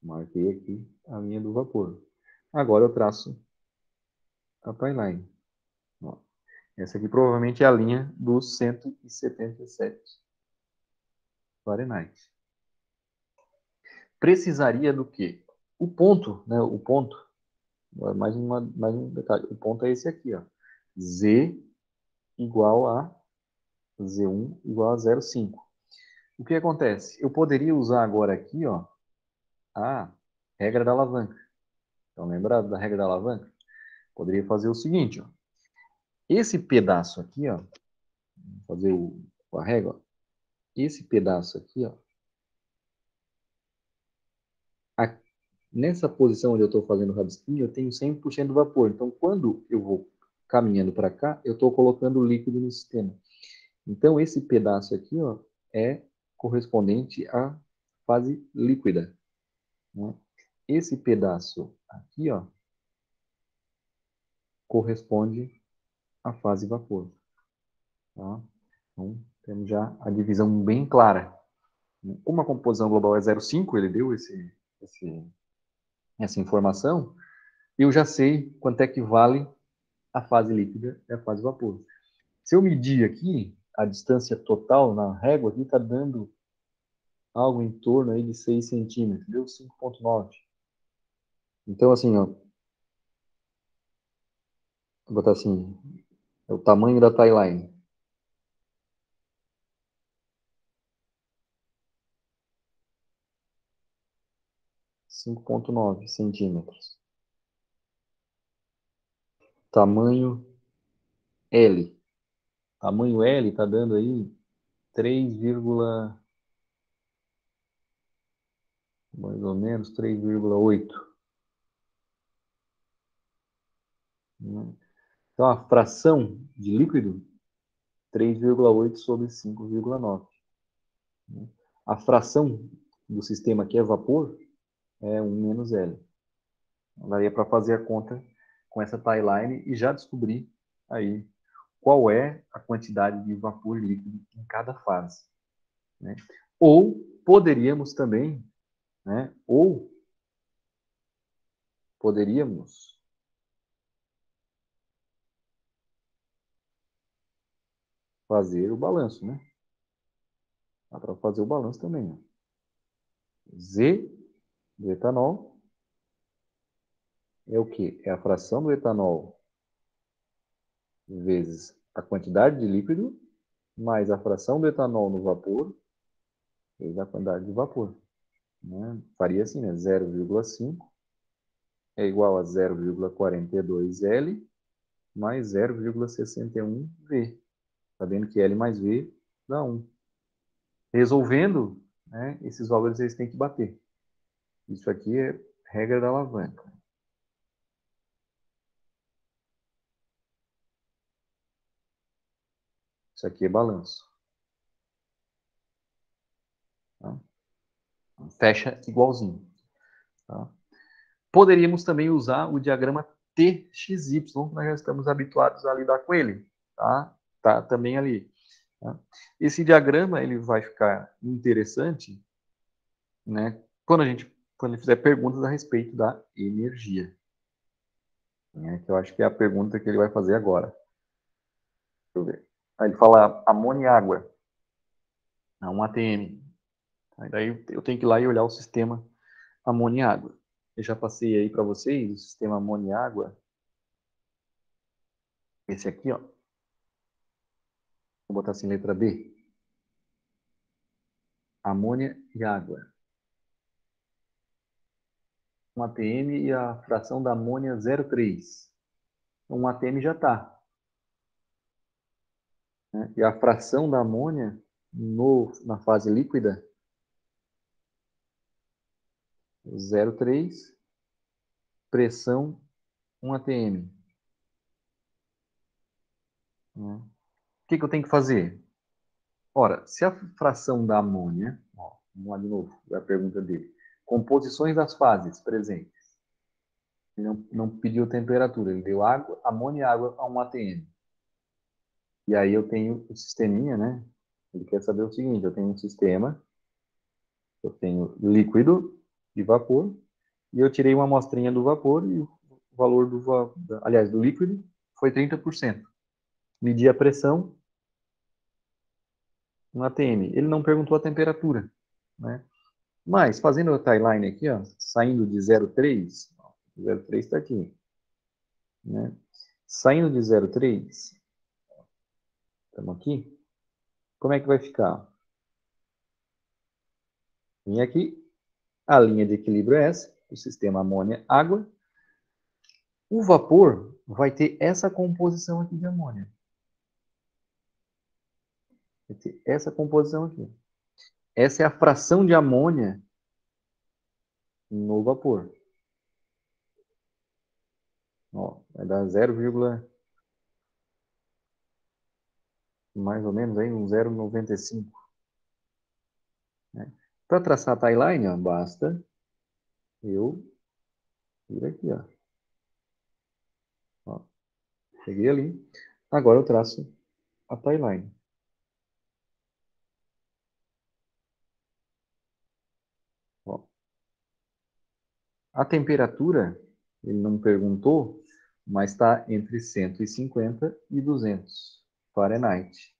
marquei aqui a linha do vapor. Agora eu traço a timeline. Ó, essa aqui provavelmente é a linha dos 177 Fahrenheit. Precisaria do quê? O ponto, né? O ponto, mais um detalhe. O ponto é esse aqui, ó. Z igual a Z1 igual a 0,5. O que acontece? Eu poderia usar agora aqui, ó, a regra da alavanca. Então, lembra da regra da alavanca? Poderia fazer o seguinte, ó. Esse pedaço aqui, ó, vou fazer a régua, ó. Esse pedaço aqui, ó, a, nessa posição onde eu estou fazendo o rabisquinho, eu tenho 100% do vapor. Então, quando eu vou caminhando para cá, eu estou colocando líquido no sistema. Então, esse pedaço aqui, ó, é correspondente à fase líquida, né? Esse pedaço aqui, ó, corresponde à fase vapor, tá? Então, temos já a divisão bem clara. Como a composição global é 0,5, ele deu essa informação, eu já sei quanto é que vale a fase líquida e a fase vapor. Se eu medir aqui, a distância total na régua aqui está dando algo em torno aí de 6 centímetros, deu 5,9. Então, assim, ó, vou botar assim, é o tamanho da timeline. 5,9 centímetros. Tamanho L. Tamanho L está dando aí 3, mais ou menos 3,8. Então, a fração de líquido, 3,8 sobre 5,9. A fração do sistema que é vapor é 1 menos L. Daria para fazer a conta com essa timeline e já descobrir aí qual é a quantidade de vapor líquido em cada fase, né? Ou poderíamos também, né? Ou poderíamos fazer o balanço, né? Dá para fazer o balanço também, ó. Z do etanol é o quê? É a fração do etanol vezes a quantidade de líquido mais a fração do etanol no vapor vezes a quantidade de vapor, né? Faria assim, né? 0,5 é igual a 0,42 L mais 0,61 V. Está vendo que L mais V dá 1. Resolvendo, né, esses valores eles têm que bater. Isso aqui é regra da alavanca. Isso aqui é balanço. Tá? Fecha igualzinho. Tá? Poderíamos também usar o diagrama TXY, que nós já estamos habituados a lidar com ele. Tá também ali. Tá? Esse diagrama ele vai ficar interessante, né, quando ele fizer perguntas a respeito da energia, né, que eu acho que é a pergunta que ele vai fazer agora. Deixa eu ver. Aí ele fala amônia e água, um ATM. Aí daí eu tenho que ir lá e olhar o sistema amônia e água. Eu já passei aí para vocês o sistema amônia e água. Esse aqui, ó. Vou botar assim, letra B. Amônia e água. Um ATM e a fração da amônia 0,3. Um ATM já está, né? E a fração da amônia na fase líquida, 0,3, pressão 1 atm. Né? O que eu tenho que fazer? Ora, se a fração da amônia, ó, vamos lá de novo, é a pergunta dele. Composições das fases presentes. Ele não pediu temperatura, ele deu água, amônia e água a 1 atm. E aí eu tenho o sisteminha, né? Ele quer saber o seguinte, eu tenho um sistema, eu tenho líquido e vapor, e eu tirei uma amostrinha do vapor e o valor do líquido foi 30%. Medi a pressão no ATM. Ele não perguntou a temperatura, né? Mas, fazendo a timeline aqui, ó, saindo de 0,3, 0,3 está aqui, né? Saindo de 0,3, estamos aqui, como é que vai ficar? Vem aqui, a linha de equilíbrio é essa, o sistema amônia-água. O vapor vai ter essa composição aqui de amônia. Vai ter essa composição aqui. Essa é a fração de amônia no vapor. Ó, vai dar 0, mais ou menos aí, um 0,95. Né? Para traçar a timeline, ó, basta eu vir aqui. Ó. Cheguei ali. Agora eu traço a timeline. Ó. A temperatura, ele não perguntou, mas está entre 150 e 200 Fahrenheit.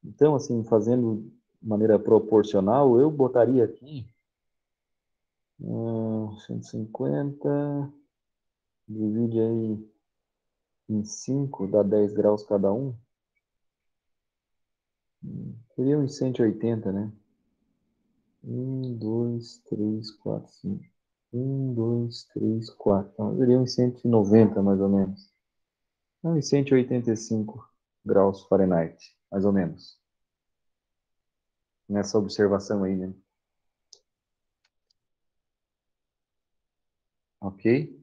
Então, assim, fazendo de maneira proporcional, eu botaria aqui 150, divide aí em 5, dá 10 graus cada um. Seria uns 180, né? 2, 3, 4, 5. 2, 3, 4. Então, seria uns 190, mais ou menos. Uns 185 graus Fahrenheit, mais ou menos. Nessa observação aí, né? Ok?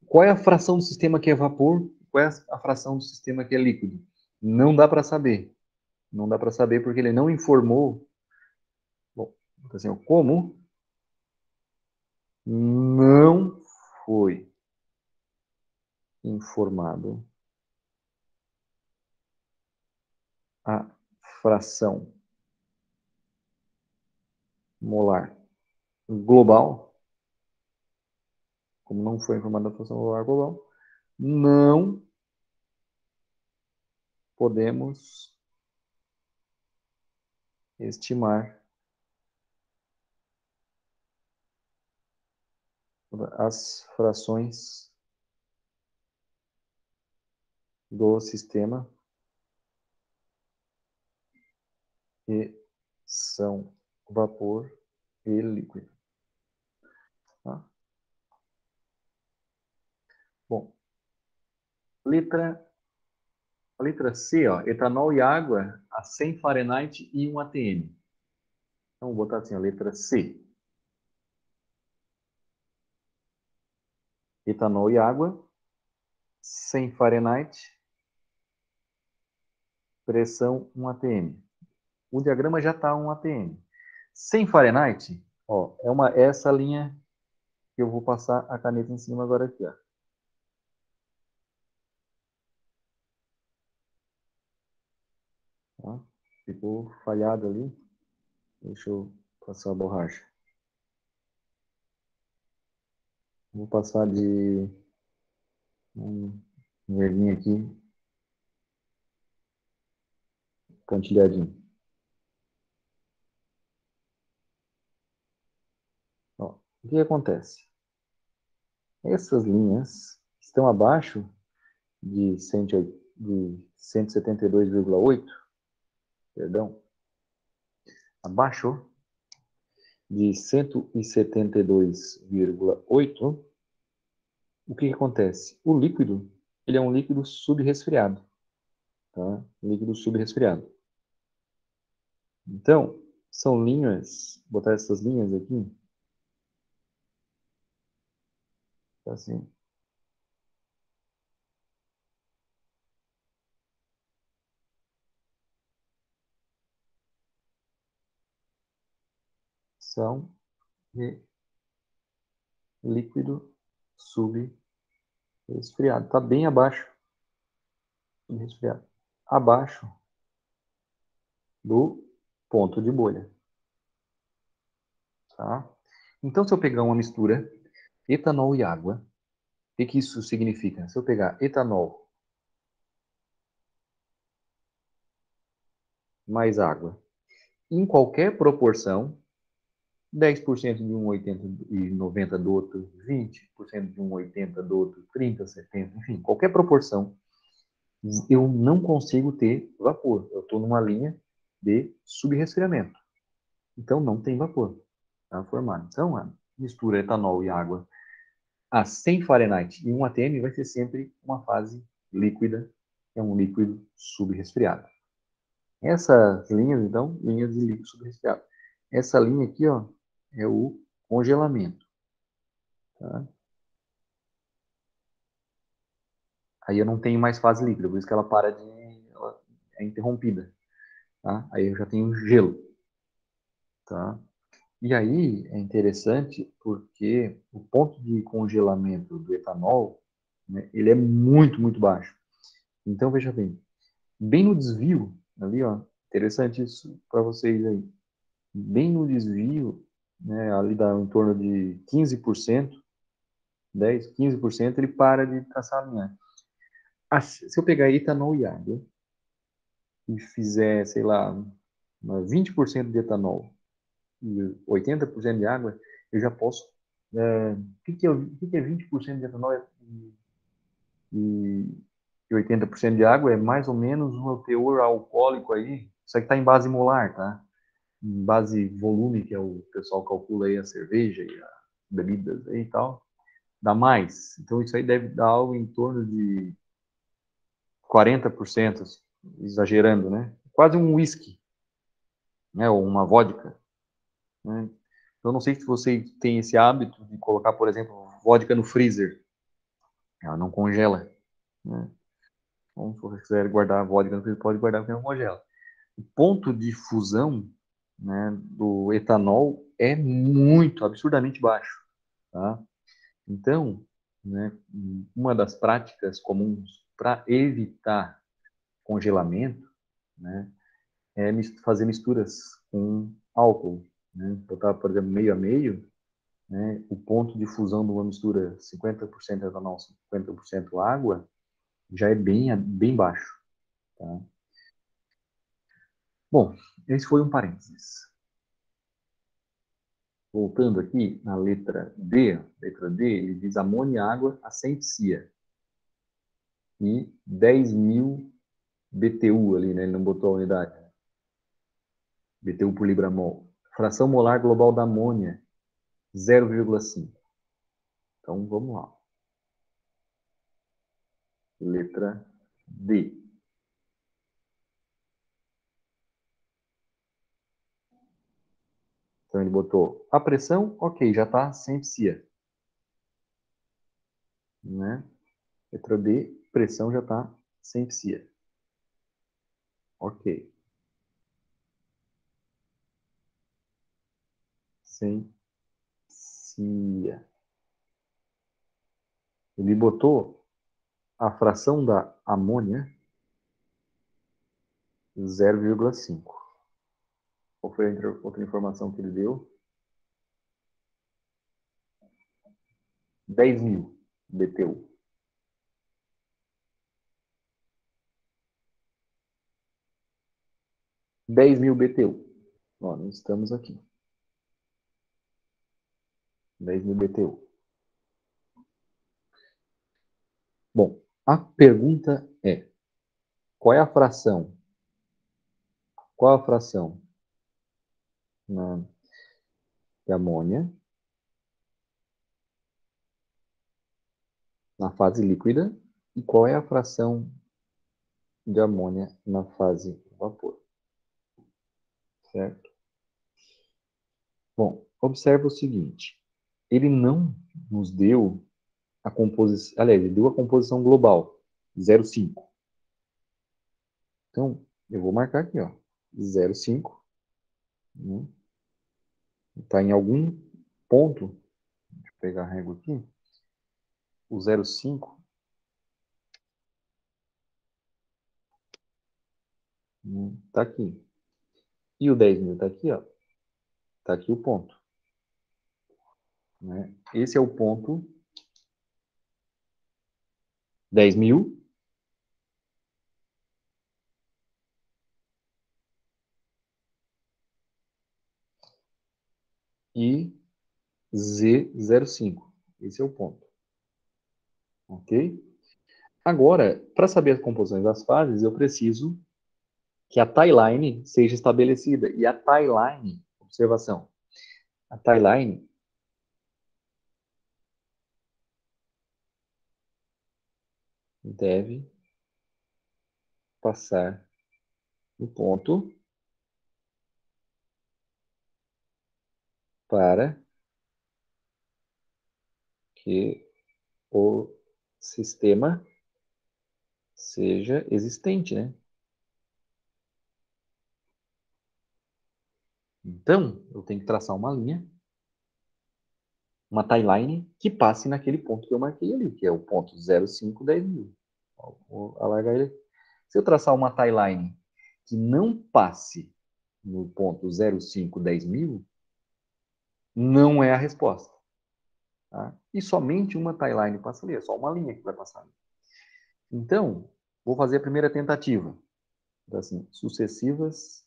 Qual é a fração do sistema que é vapor? Qual é a fração do sistema que é líquido? Não dá para saber. Não dá para saber porque ele não informou. Bom, assim, como não foi informado a fração molar global, como não foi informada a fração molar global, não podemos estimar as frações do sistema que são vapor e líquido. Tá? Bom, letra C, ó, etanol e água a 100 Fahrenheit e 1 atm. Então, vou botar assim, a letra C. Etanol e água, 100 Fahrenheit, pressão 1 atm. O diagrama já está 1 atm. 100 Fahrenheit, ó, essa linha que eu vou passar a caneta em cima agora aqui, ó. Tá? Ficou falhado ali. Deixa eu passar a borracha. Vou passar de um verniz aqui, pontilhadinho. Ó, o que acontece? Essas linhas estão abaixo de 172,8, perdão, abaixo de 172,8. O que acontece? O líquido, ele é um líquido subresfriado, tá? Líquido subresfriado. Então, são linhas, vou botar essas linhas aqui, assim, são de líquido subresfriado. Está bem abaixo do resfriado. Abaixo do ponto de bolha. Tá? Então, se eu pegar uma mistura etanol e água, o que isso significa? Se eu pegar etanol mais água, em qualquer proporção, 10% de um 80 e 90 do outro, 20% de um 80 do outro, 30, 70, enfim, qualquer proporção, eu não consigo ter vapor. Eu estou numa linha de subresfriamento. Então, não tem vapor tá, formado. Então, a mistura etanol e água a 100 Fahrenheit e 1 atm vai ser sempre uma fase líquida, que é um líquido subresfriado. Essas linhas, então, linhas de líquido subresfriado. Essa linha aqui, ó, é o congelamento. Tá? Aí eu não tenho mais fase líquida, por isso que ela para de... Ela é interrompida. Tá? Aí eu já tenho gelo. Tá? E aí é interessante porque o ponto de congelamento do etanol, né, ele é muito, muito baixo. Então, veja bem, bem no desvio, ali, ó, interessante isso para vocês aí, bem no desvio, né, ali dá em torno de 15%, 10, 15%, ele para de traçar a linha. Se eu pegar etanol e água e fizer, sei lá, 20% de etanol e 80% de água, eu já posso. O que é 20% de etanol e 80% de água? É mais ou menos o teor alcoólico aí. Isso aqui está em base molar, tá? Em base volume, que é o pessoal calcula aí a cerveja e as bebidas aí e tal. Dá mais. Então isso aí deve dar algo em torno de 40%, exagerando, né? Quase um whisky, né? Ou uma vodka. Né? Eu não sei se você tem esse hábito de colocar, por exemplo, vodka no freezer. Ela não congela. Né? Então, se você quiser guardar a vodka no freezer, pode guardar porque não congela. O ponto de fusão, né, do etanol é muito, absurdamente baixo. Tá? Então, né, uma das práticas comuns para evitar congelamento, né, é fazer misturas com álcool. Né? Botar, por exemplo, meio a meio, né, o ponto de fusão de uma mistura 50% etanol, 50% água, já é bem, bem baixo. Tá? Bom, esse foi um parênteses. Voltando aqui na letra D, ele diz amônia e água asepsia. E 10.000 BTU ali, né? Ele não botou a unidade. BTU por libra-mol. Fração molar global da amônia, 0,5. Então, vamos lá. Letra D. Então, ele botou a pressão, ok, já está sem psia. Né? Letra D, pressão já está sem psia. Ok. Sem psia. Ele botou a fração da amônia 0,5. Qual foi a outra informação que ele deu? 10.000 BTU. 10.000 BTU. Ó, nós estamos aqui. 10.000 BTU. Bom, a pergunta é: qual é a fração? Qual a fração de amônia na fase líquida e qual é a fração de amônia na fase vapor? Certo? Bom, observa o seguinte: ele não nos deu a composição, aliás, ele deu a composição global, 0,5. Então, eu vou marcar aqui, ó, 0,5. Né? Está em algum ponto, deixa eu pegar a régua aqui, o 0,5 está aqui. E o 10.000 está aqui, ó. Está aqui o ponto. Né? Esse é o ponto 10.000 e Z05. Esse é o ponto. Ok? Agora, para saber as composições das fases, eu preciso que a tie-line seja estabelecida. E a tie-line, observação, a tie-line deve passar no ponto para que o sistema seja existente, né? Então, eu tenho que traçar uma linha, uma timeline que passe naquele ponto que eu marquei ali, que é o ponto 0510.000. Vou alargar ele. Se eu traçar uma timeline que não passe no ponto 0510.000, não é a resposta. Tá? E somente uma timeline passa ali, é só uma linha que vai passar ali. Então, vou fazer a primeira tentativa. Então, assim, sucessivas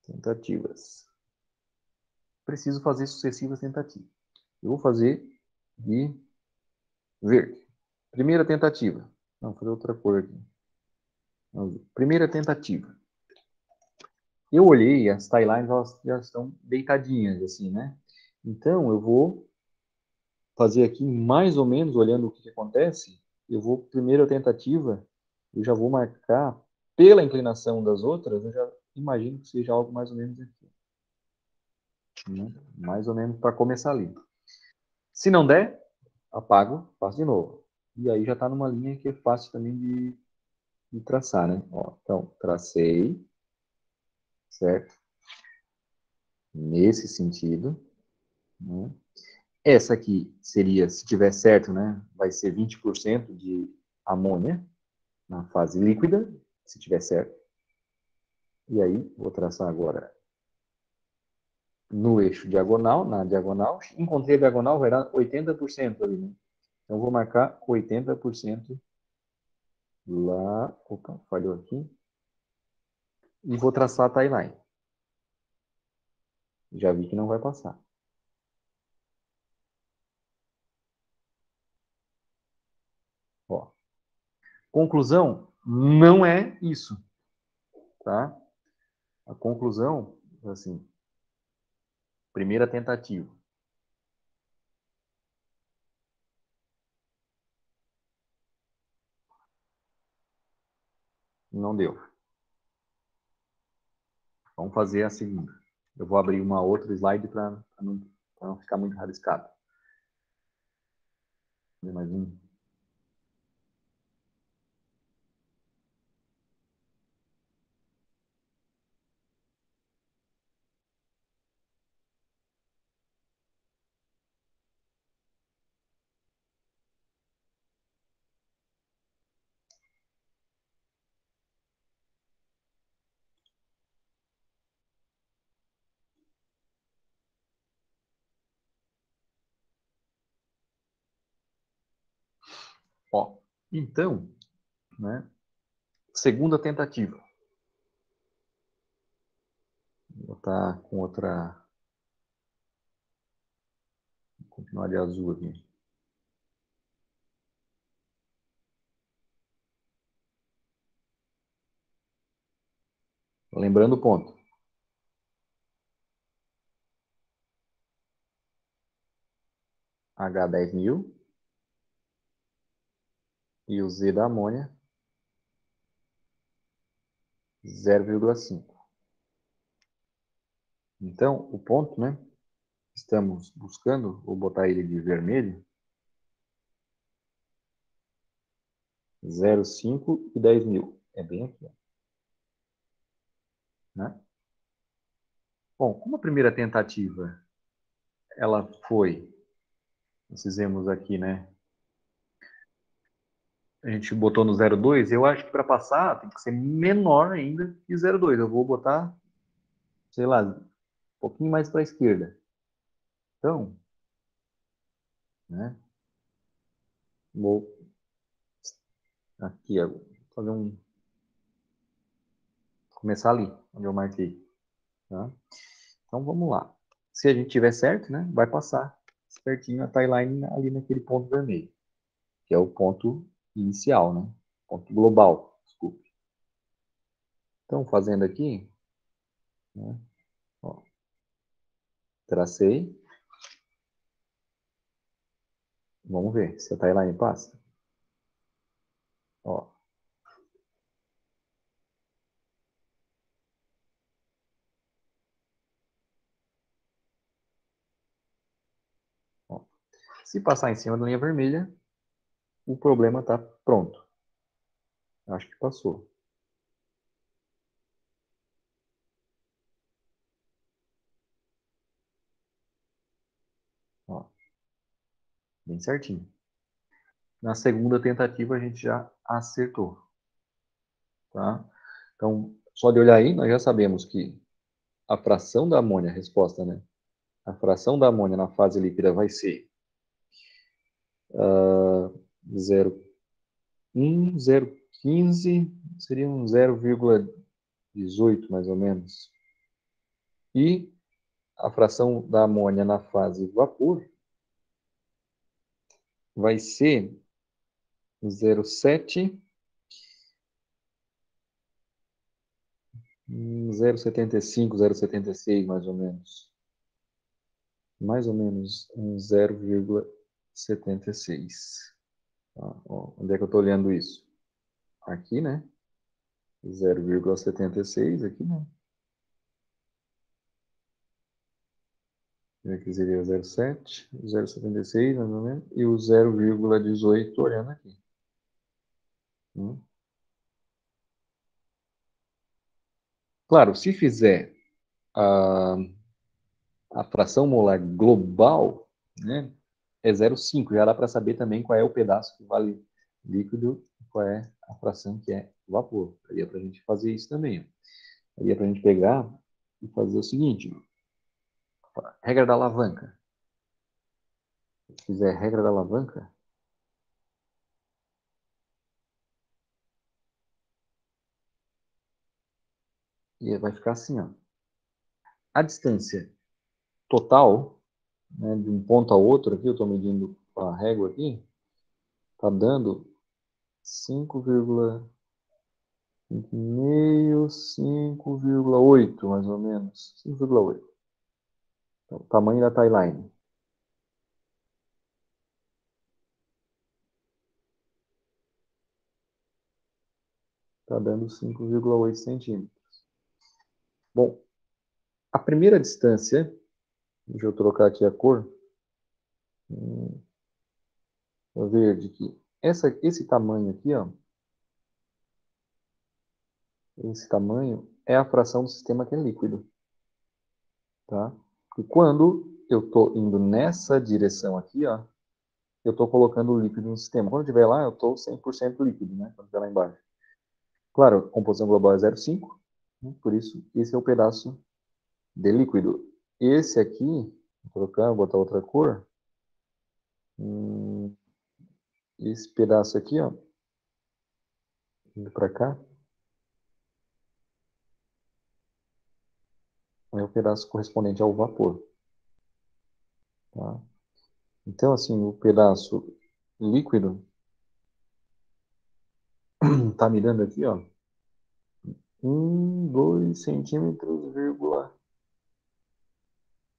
tentativas. Preciso fazer sucessivas tentativas. Eu vou fazer de verde. Primeira tentativa. Não, vou fazer outra cor aqui. Primeira tentativa. Eu olhei, as timelines elas já estão deitadinhas, assim, né? Então, eu vou fazer aqui mais ou menos, olhando o que acontece, eu vou, primeira tentativa, eu já vou marcar, pela inclinação das outras, eu já imagino que seja algo mais ou menos aqui. Né? Mais ou menos para começar ali. Se não der, apago, faço de novo. E aí já está numa linha que é fácil também de traçar, né? Ó, então, tracei, certo? Nesse sentido. Né? Essa aqui seria, se tiver certo, né? Vai ser 20% de amônia na fase líquida, se tiver certo. E aí, vou traçar agora no eixo diagonal, na diagonal. Encontrei a diagonal, vai dar 80% ali, né? Então, vou marcar 80% lá. Opa, falhou aqui. E vou traçar a timeline. Já vi que não vai passar. Ó. Conclusão, não é isso, tá? A conclusão, assim, primeira tentativa. Não deu. Vamos fazer a segunda. Eu vou abrir uma outra slide para não ficar muito rabiscado. Mais um. Ó, então, né, segunda tentativa. Vou botar com outra. Vou continuar de azul aqui. Lembrando o ponto. H10.000 e o Z da amônia 0,5. Então, o ponto, né? Estamos buscando, vou botar ele de vermelho, 0,5 e 10.000. É bem aqui, né? Bom, como a primeira tentativa ela foi, nós fizemos aqui, né? A gente botou no 0,2, eu acho que para passar tem que ser menor ainda que 0,2. Eu vou botar, sei lá, um pouquinho mais para a esquerda. Então, né? Vou aqui, vou fazer um, começar ali, onde eu marquei, tá? Então vamos lá. Se a gente tiver certo, né? Vai passar. certinho a tie-line ali naquele ponto vermelho, que é o ponto inicial, né? Ponto global, desculpe. Então, fazendo aqui, né? Ó, tracei. Vamos ver se a tie-line passa. Ó, ó. Se passar em cima da linha vermelha, o problema está pronto. Acho que passou. Ó, bem certinho. Na segunda tentativa a gente já acertou, tá? Então, só de olhar aí, nós já sabemos que a fração da amônia, a resposta, né? A fração da amônia na fase líquida vai ser 0,1, 0,15, seria um 0,18 mais ou menos. E a fração da amônia na fase vapor vai ser 0,7, 0,75, 0,76 mais ou menos. Mais ou menos um 0,76. Tá? Ó, onde é que eu estou olhando isso? Aqui, né? 0,76 aqui, né? Aqui seria 0,7, 0,76 mais ou menos, e o 0,18 olhando aqui. Claro, se fizer a, a fração molar global, né, é 0,5. Já dá para saber também qual é o pedaço que vale líquido e qual é a fração que é vapor. Daria para a gente fazer isso também. Daria para a gente pegar e fazer o seguinte: regra da alavanca. Se fizer regra da alavanca, e vai ficar assim, ó. A distância total, né, de um ponto a outro, aqui eu estou medindo a régua aqui, está dando 5,5, 5,8 mais ou menos. 5,8. Então, o tamanho da tie line. Está dando 5,8 centímetros. Bom, a primeira distância, deixa eu trocar aqui a cor, verde aqui. Esse tamanho aqui, ó, esse tamanho é a fração do sistema que é líquido. Tá? E quando eu estou indo nessa direção aqui, ó, eu estou colocando o líquido no sistema. Quando estiver lá, eu estou 100% líquido, né? Quando estiver lá embaixo. Claro, a composição global é 0,5, né? Por isso, esse é o pedaço de líquido. Esse aqui, vou trocar, vou botar outra cor. Esse pedaço aqui, ó, indo para cá, é o pedaço correspondente ao vapor. Tá? Então, assim, o pedaço líquido está me dando aqui, ó, 2 centímetros,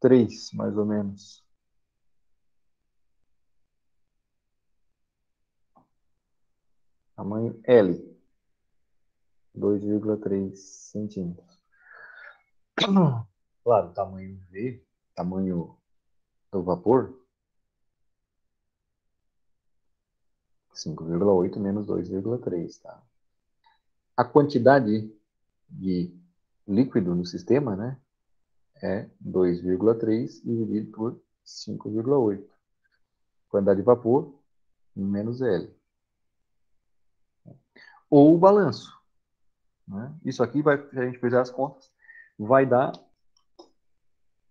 3, mais ou menos. Tamanho L, 2,3 centímetros. Claro, tamanho V, tamanho do vapor, 5,8 menos 2,3, tá? A quantidade de líquido no sistema, né, é 2,3 dividido por 5,8. Quantidade de vapor, menos L. Ou o balanço. Né? Isso aqui, vai, se a gente fizer as contas, vai dar,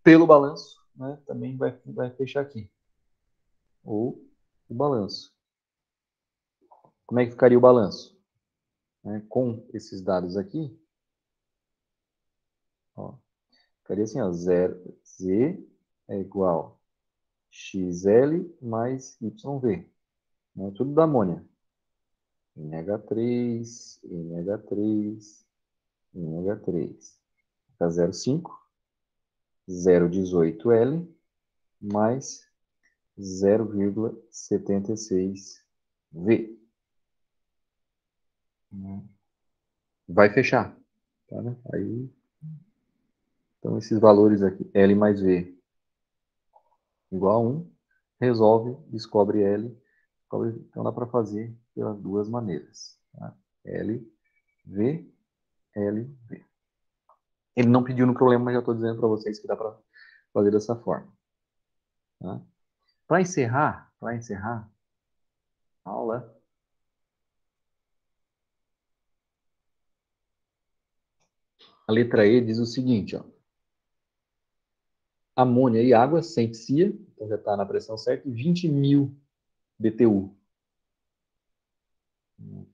pelo balanço, né, também vai fechar aqui. Ou o balanço. Como é que ficaria o balanço? Com esses dados aqui, ó, ficaria assim, ó, 0, Z é igual XL mais YV. Né? Tudo da amônia. NH3, NH3, NH3. Fica 0,5, 0,18L mais 0,76V. Vai fechar. Tá, né? Aí, então, esses valores aqui, L mais V igual a 1, resolve, descobre L. Então, dá para fazer pelas duas maneiras. Tá? L, V, L, V. Ele não pediu no problema, mas já estou dizendo para vocês que dá para fazer dessa forma. Tá? Para encerrar a aula, a letra E diz o seguinte, ó. Amônia e água, sem psia, então já está na pressão certa, 20.000 BTU.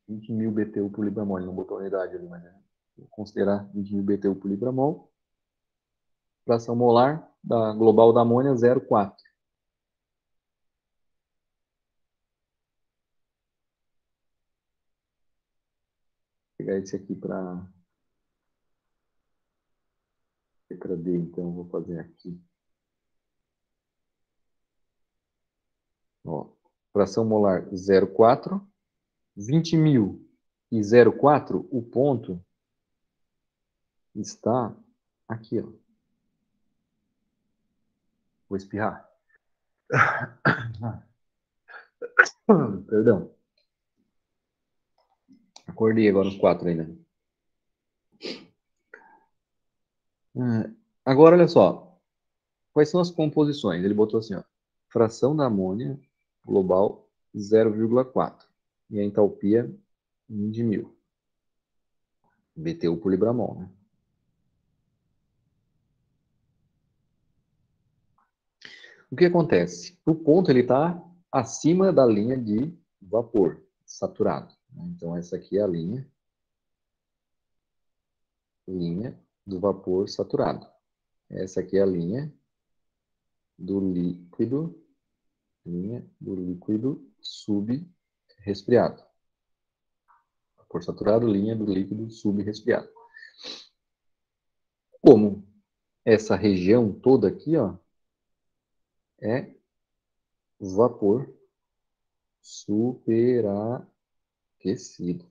20.000 BTU por libra mol, ele não botou a unidade ali, mas vou considerar 20.000 BTU por libra mol. Fração molar da global da amônia, 0,4. Vou pegar esse aqui para letra D, então vou fazer aqui. Ó, fração molar 0,4. 20.000 e 0,4, o ponto está aqui, ó. Vou espirrar. Perdão. Acordei agora os 4 ainda. Agora, olha só. Quais são as composições? Ele botou assim, ó. Fração da amônia global 0,4. E a entalpia 1 de 1000. BTU por libra-mol, né? O que acontece? O ponto ele está acima da linha de vapor saturado. Então, essa aqui é a linha do vapor saturado. Essa aqui é a linha do líquido subresfriado. Vapor saturado, linha do líquido subresfriado. Como essa região toda aqui, ó, é vapor superaquecido.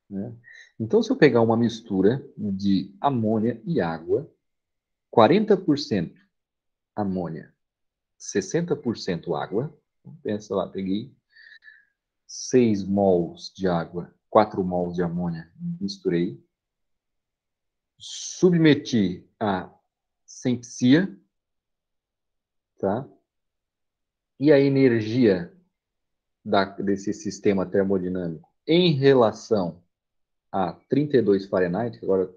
Né? Então, se eu pegar uma mistura de amônia e água, 40% amônia, 60% água, pensa lá, peguei 6 mols de água, 4 mols de amônia, misturei, submeti a asepsia, tá? E a energia desse sistema termodinâmico em relação a 32 Fahrenheit, que agora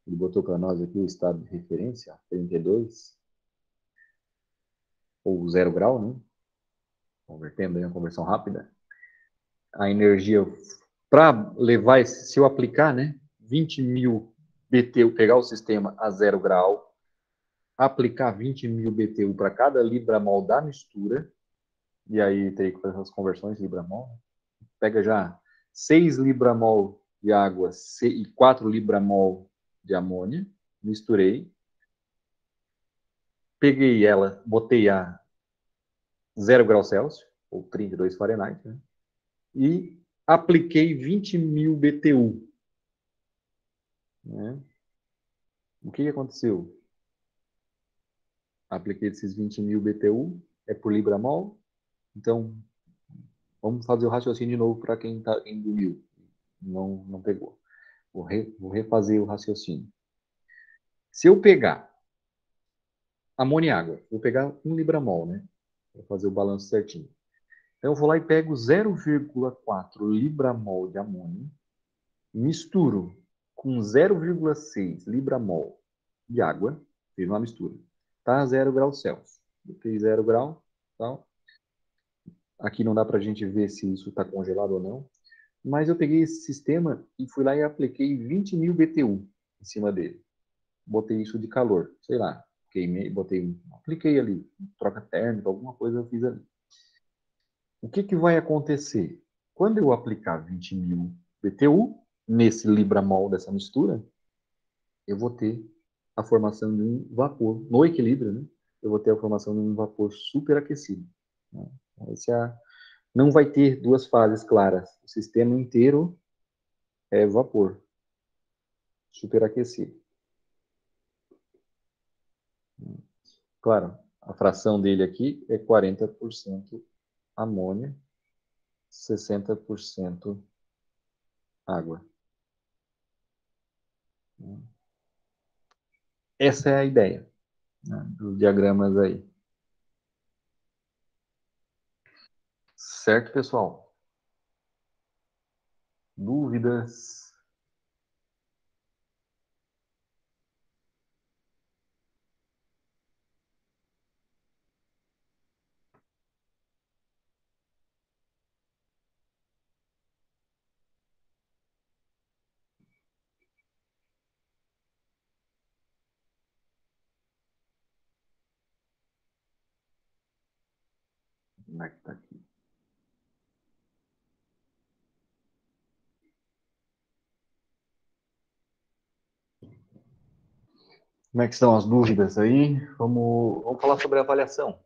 ele botou para nós aqui o estado de referência, 32, ou 0 grau, né? Convertendo em uma conversão rápida. A energia para levar, se eu aplicar, né, 20.000 BTU, pegar o sistema a 0 grau, aplicar 20.000 BTU para cada libra-mol da mistura, e aí teria que fazer as conversões libra-mol, pega já 6 libra-mol de água e 4 libra-mol de amônia, misturei, peguei ela, botei a 0 graus Celsius, ou 32 Fahrenheit, né, e apliquei 20.000 BTU. Né? O que aconteceu? Apliquei esses 20.000 BTU, é por libra-mol. Então, vamos fazer o raciocínio de novo para quem engoliu, não pegou. Vou refazer o raciocínio. Se eu pegar amônia e água, vou pegar 1 libra-mol, né? Para fazer o balanço certinho. Então, eu vou lá e pego 0,4 libra-mol de amônia, misturo com 0,6 libra-mol de água, fiz uma mistura. Tá a 0 graus Celsius. Botei 0 grau, tal. Aqui não dá para a gente ver se isso está congelado ou não. Mas eu peguei esse sistema e fui lá e apliquei 20.000 BTU em cima dele. Botei isso de calor, sei lá, apliquei ali, troca térmica, alguma coisa eu fiz ali. O que vai acontecer? Quando eu aplicar 20.000 BTU nesse Libramol dessa mistura, eu vou ter a formação de um vapor, no equilíbrio, né? Eu vou ter a formação de um vapor superaquecido. Né? Não vai ter duas fases claras. O sistema inteiro é vapor superaquecido. Claro, a fração dele aqui é 40% amônia, 60% água. Essa é a ideia, né, dos diagramas aí. Certo, pessoal? Dúvidas? Como é que tá aqui? Como é que estão as dúvidas aí? Vamos falar sobre a avaliação.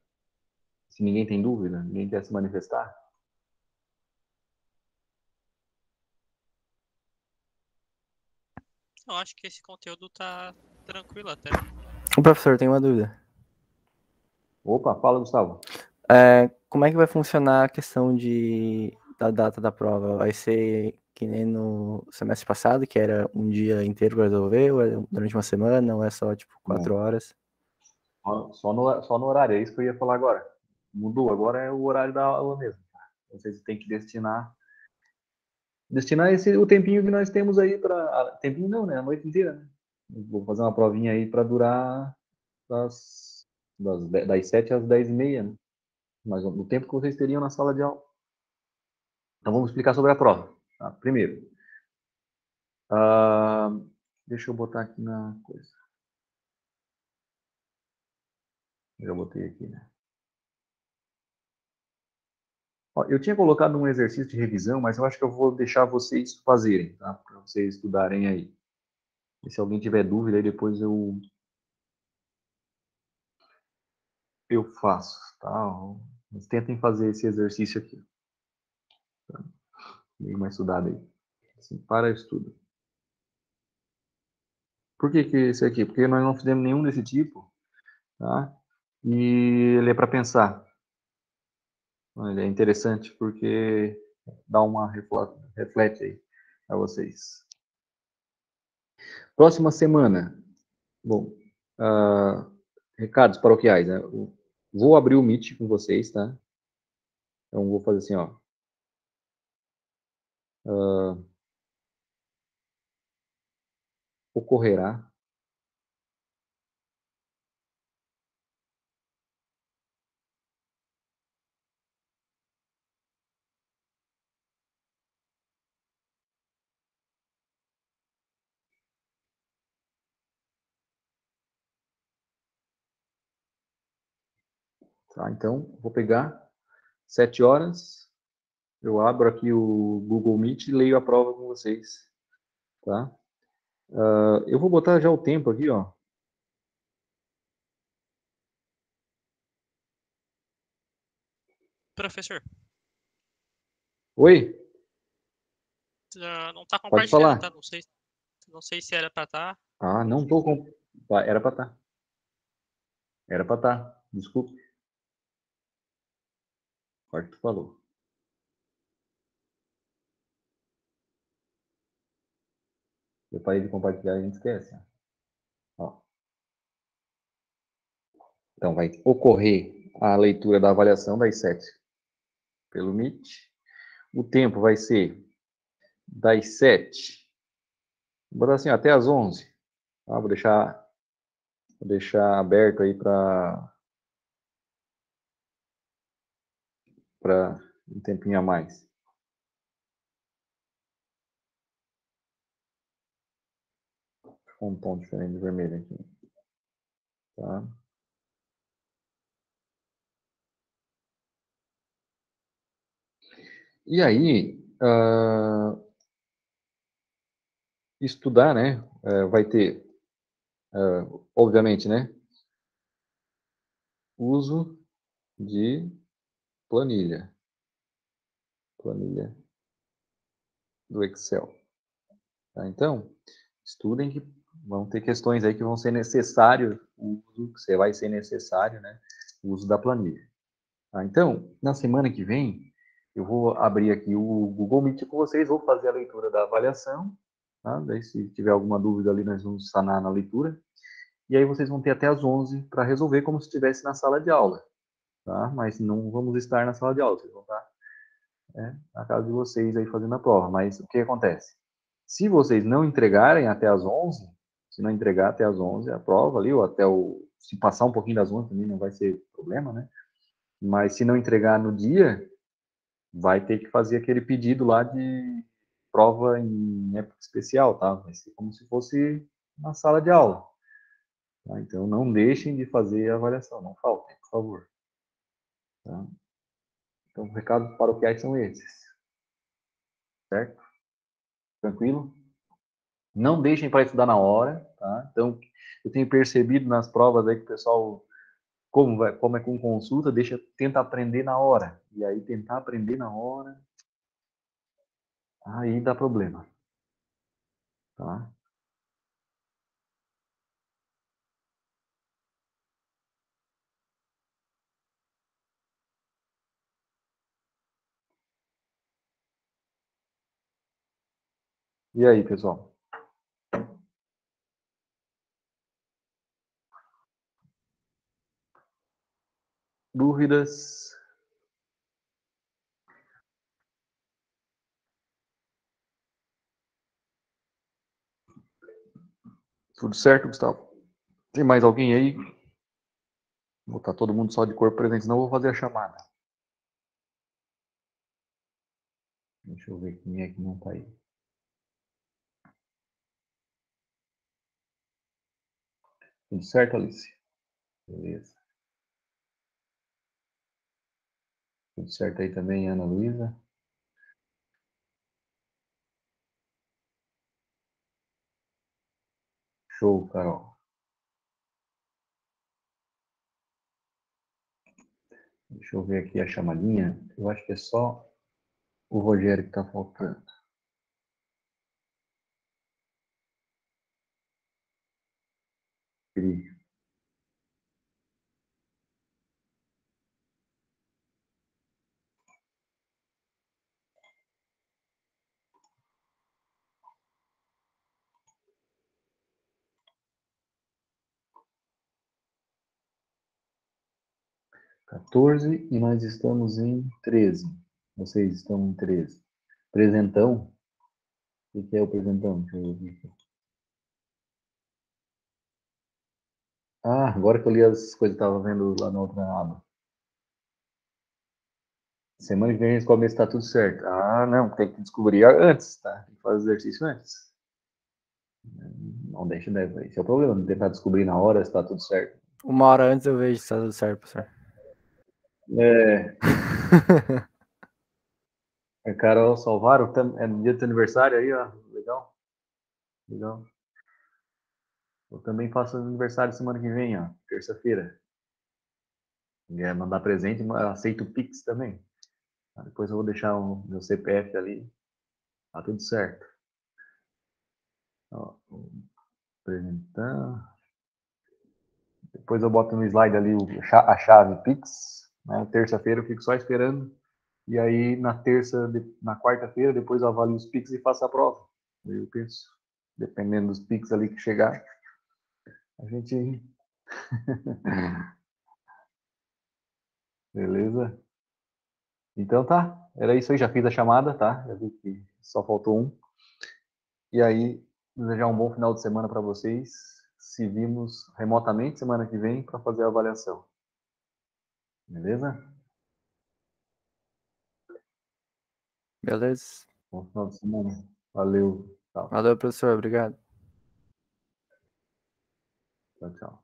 Se ninguém tem dúvida, ninguém quer se manifestar. Eu acho que esse conteúdo tá tranquilo até. O professor, tem uma dúvida. Opa, fala, Gustavo. Como é que vai funcionar a questão da data da prova? Vai ser que nem no semestre passado, que era um dia inteiro para resolver, ou é durante uma semana, ou é só, tipo, 4 Não, horas? só no horário, é isso que eu ia falar agora. Mudou, agora é o horário da aula mesmo. Vocês têm que destinar o tempinho que nós temos aí para. Tempinho não, né? A noite inteira, né? Vou fazer uma provinha aí para durar das 7 às 10h30, né? Mas o tempo que vocês teriam na sala de aula. Então vamos explicar sobre a prova. Tá? Primeiro, deixa eu botar aqui na coisa. Já botei aqui, né? Ó, eu tinha colocado um exercício de revisão, mas eu acho que eu vou deixar vocês fazerem, tá? Para vocês estudarem aí. E se alguém tiver dúvida, aí depois eu faço, tá? Mas tentem fazer esse exercício aqui. Tá? Bem mais estudado aí. Assim, para estudo. Por que esse aqui? Porque nós não fizemos nenhum desse tipo, tá? E ele é para pensar. Ele é interessante porque dá uma reflete aí a vocês. Próxima semana. Bom, recados paroquiais, né? Vou abrir o Meet com vocês, tá? Então vou fazer assim, ó. Ocorrerá tá? Então, vou pegar 7 horas, eu abro aqui o Google Meet e leio a prova com vocês, tá? Eu vou botar já o tempo aqui, ó. Professor, Oi? não tá Pode compartilhando, tá? falar. Não sei se era pra tá. Não tô com... Era para estar. Era para estar. Desculpe. Pode que tu falou. Eu parei de compartilhar e a gente esquece. Ó. Então, vai ocorrer a leitura da avaliação das 7 pelo Meet. O tempo vai ser das 7, vou botar assim, até as 11. Tá? Vou deixar aberto aí para um tempinho a mais. Com um tom diferente de vermelho aqui. Tá? E aí, estudar, né? Vai ter, obviamente, né? Uso de planilha do Excel. Tá? Então, estudem que vão ter questões aí que vão ser necessário o uso, que você vai ser necessário, né? O uso da planilha. Tá? Então, na semana que vem, eu vou abrir aqui o Google Meet com vocês, vou fazer a leitura da avaliação, tá? Daí, se tiver alguma dúvida ali, nós vamos sanar na leitura. E aí vocês vão ter até as 11 para resolver como se estivesse na sala de aula, tá? Mas não vamos estar na sala de aula, vocês vão estar, né, na casa de vocês aí fazendo a prova. Mas o que acontece? Se vocês não entregarem até as 11, se não entregar até as 11 a prova ali, ou até se passar um pouquinho das 11 também não vai ser problema, né? Mas se não entregar no dia, vai ter que fazer aquele pedido lá de prova em época especial, tá? Vai ser como se fosse na sala de aula. Tá? Então, não deixem de fazer a avaliação, não faltem, por favor. Tá? Então, os recados paroquiais são esses. Certo? Tranquilo? Não deixem para estudar na hora, tá? Então, eu tenho percebido nas provas aí que o pessoal, como é com consulta, tenta aprender na hora. E aí, tentar aprender na hora, aí dá problema. Tá? E aí, pessoal? Dúvidas? Tudo certo, Gustavo? Tem mais alguém aí? Vou botar todo mundo só de corpo presente, senão eu vou fazer a chamada. Deixa eu ver quem é que não tá aí. Tudo certo, Alice? Beleza. Tudo certo aí também, Ana Luísa? Show, Carol. Deixa eu ver aqui a chamadinha. Eu acho que é só o Rogério que está faltando. Ele... (14) e nós estamos em 13. Vocês estão em 13. Presentão? O que é o presentão? Deixa eu ver. Ah, agora que eu li as coisas que eu estava vendo lá na outra aba. Semana que vem a gente começa, está tudo certo. Ah, não, tem que descobrir antes, tá? Tem que fazer exercício antes. Não deixa, né? Esse é o problema, não tentar descobrir na hora se está tudo certo. 1 hora antes eu vejo se tá tudo certo, professor. Carol Salvaro, é no dia do teu aniversário aí, ó. Legal. Legal. Eu também faço aniversário semana que vem, ó. Terça-feira. Quer mandar presente, aceito o Pix também. Depois eu vou deixar o meu CPF ali. Tá tudo certo. Ó, apresentar. Depois eu boto no slide ali a chave Pix. Né? Terça-feira eu fico só esperando. E aí na quarta-feira, depois eu avalio os Pix e faço a prova. Aí eu penso, dependendo dos Pix ali que chegar, a gente. Beleza? Então tá. Era isso aí, já fiz a chamada, tá? Já vi que só faltou um. E aí, desejar um bom final de semana para vocês. Se vimos remotamente semana que vem para fazer a avaliação. Beleza? Beleza. Bom final de semana. Valeu. Tchau. Valeu, professor. Obrigado. Tchau, tchau.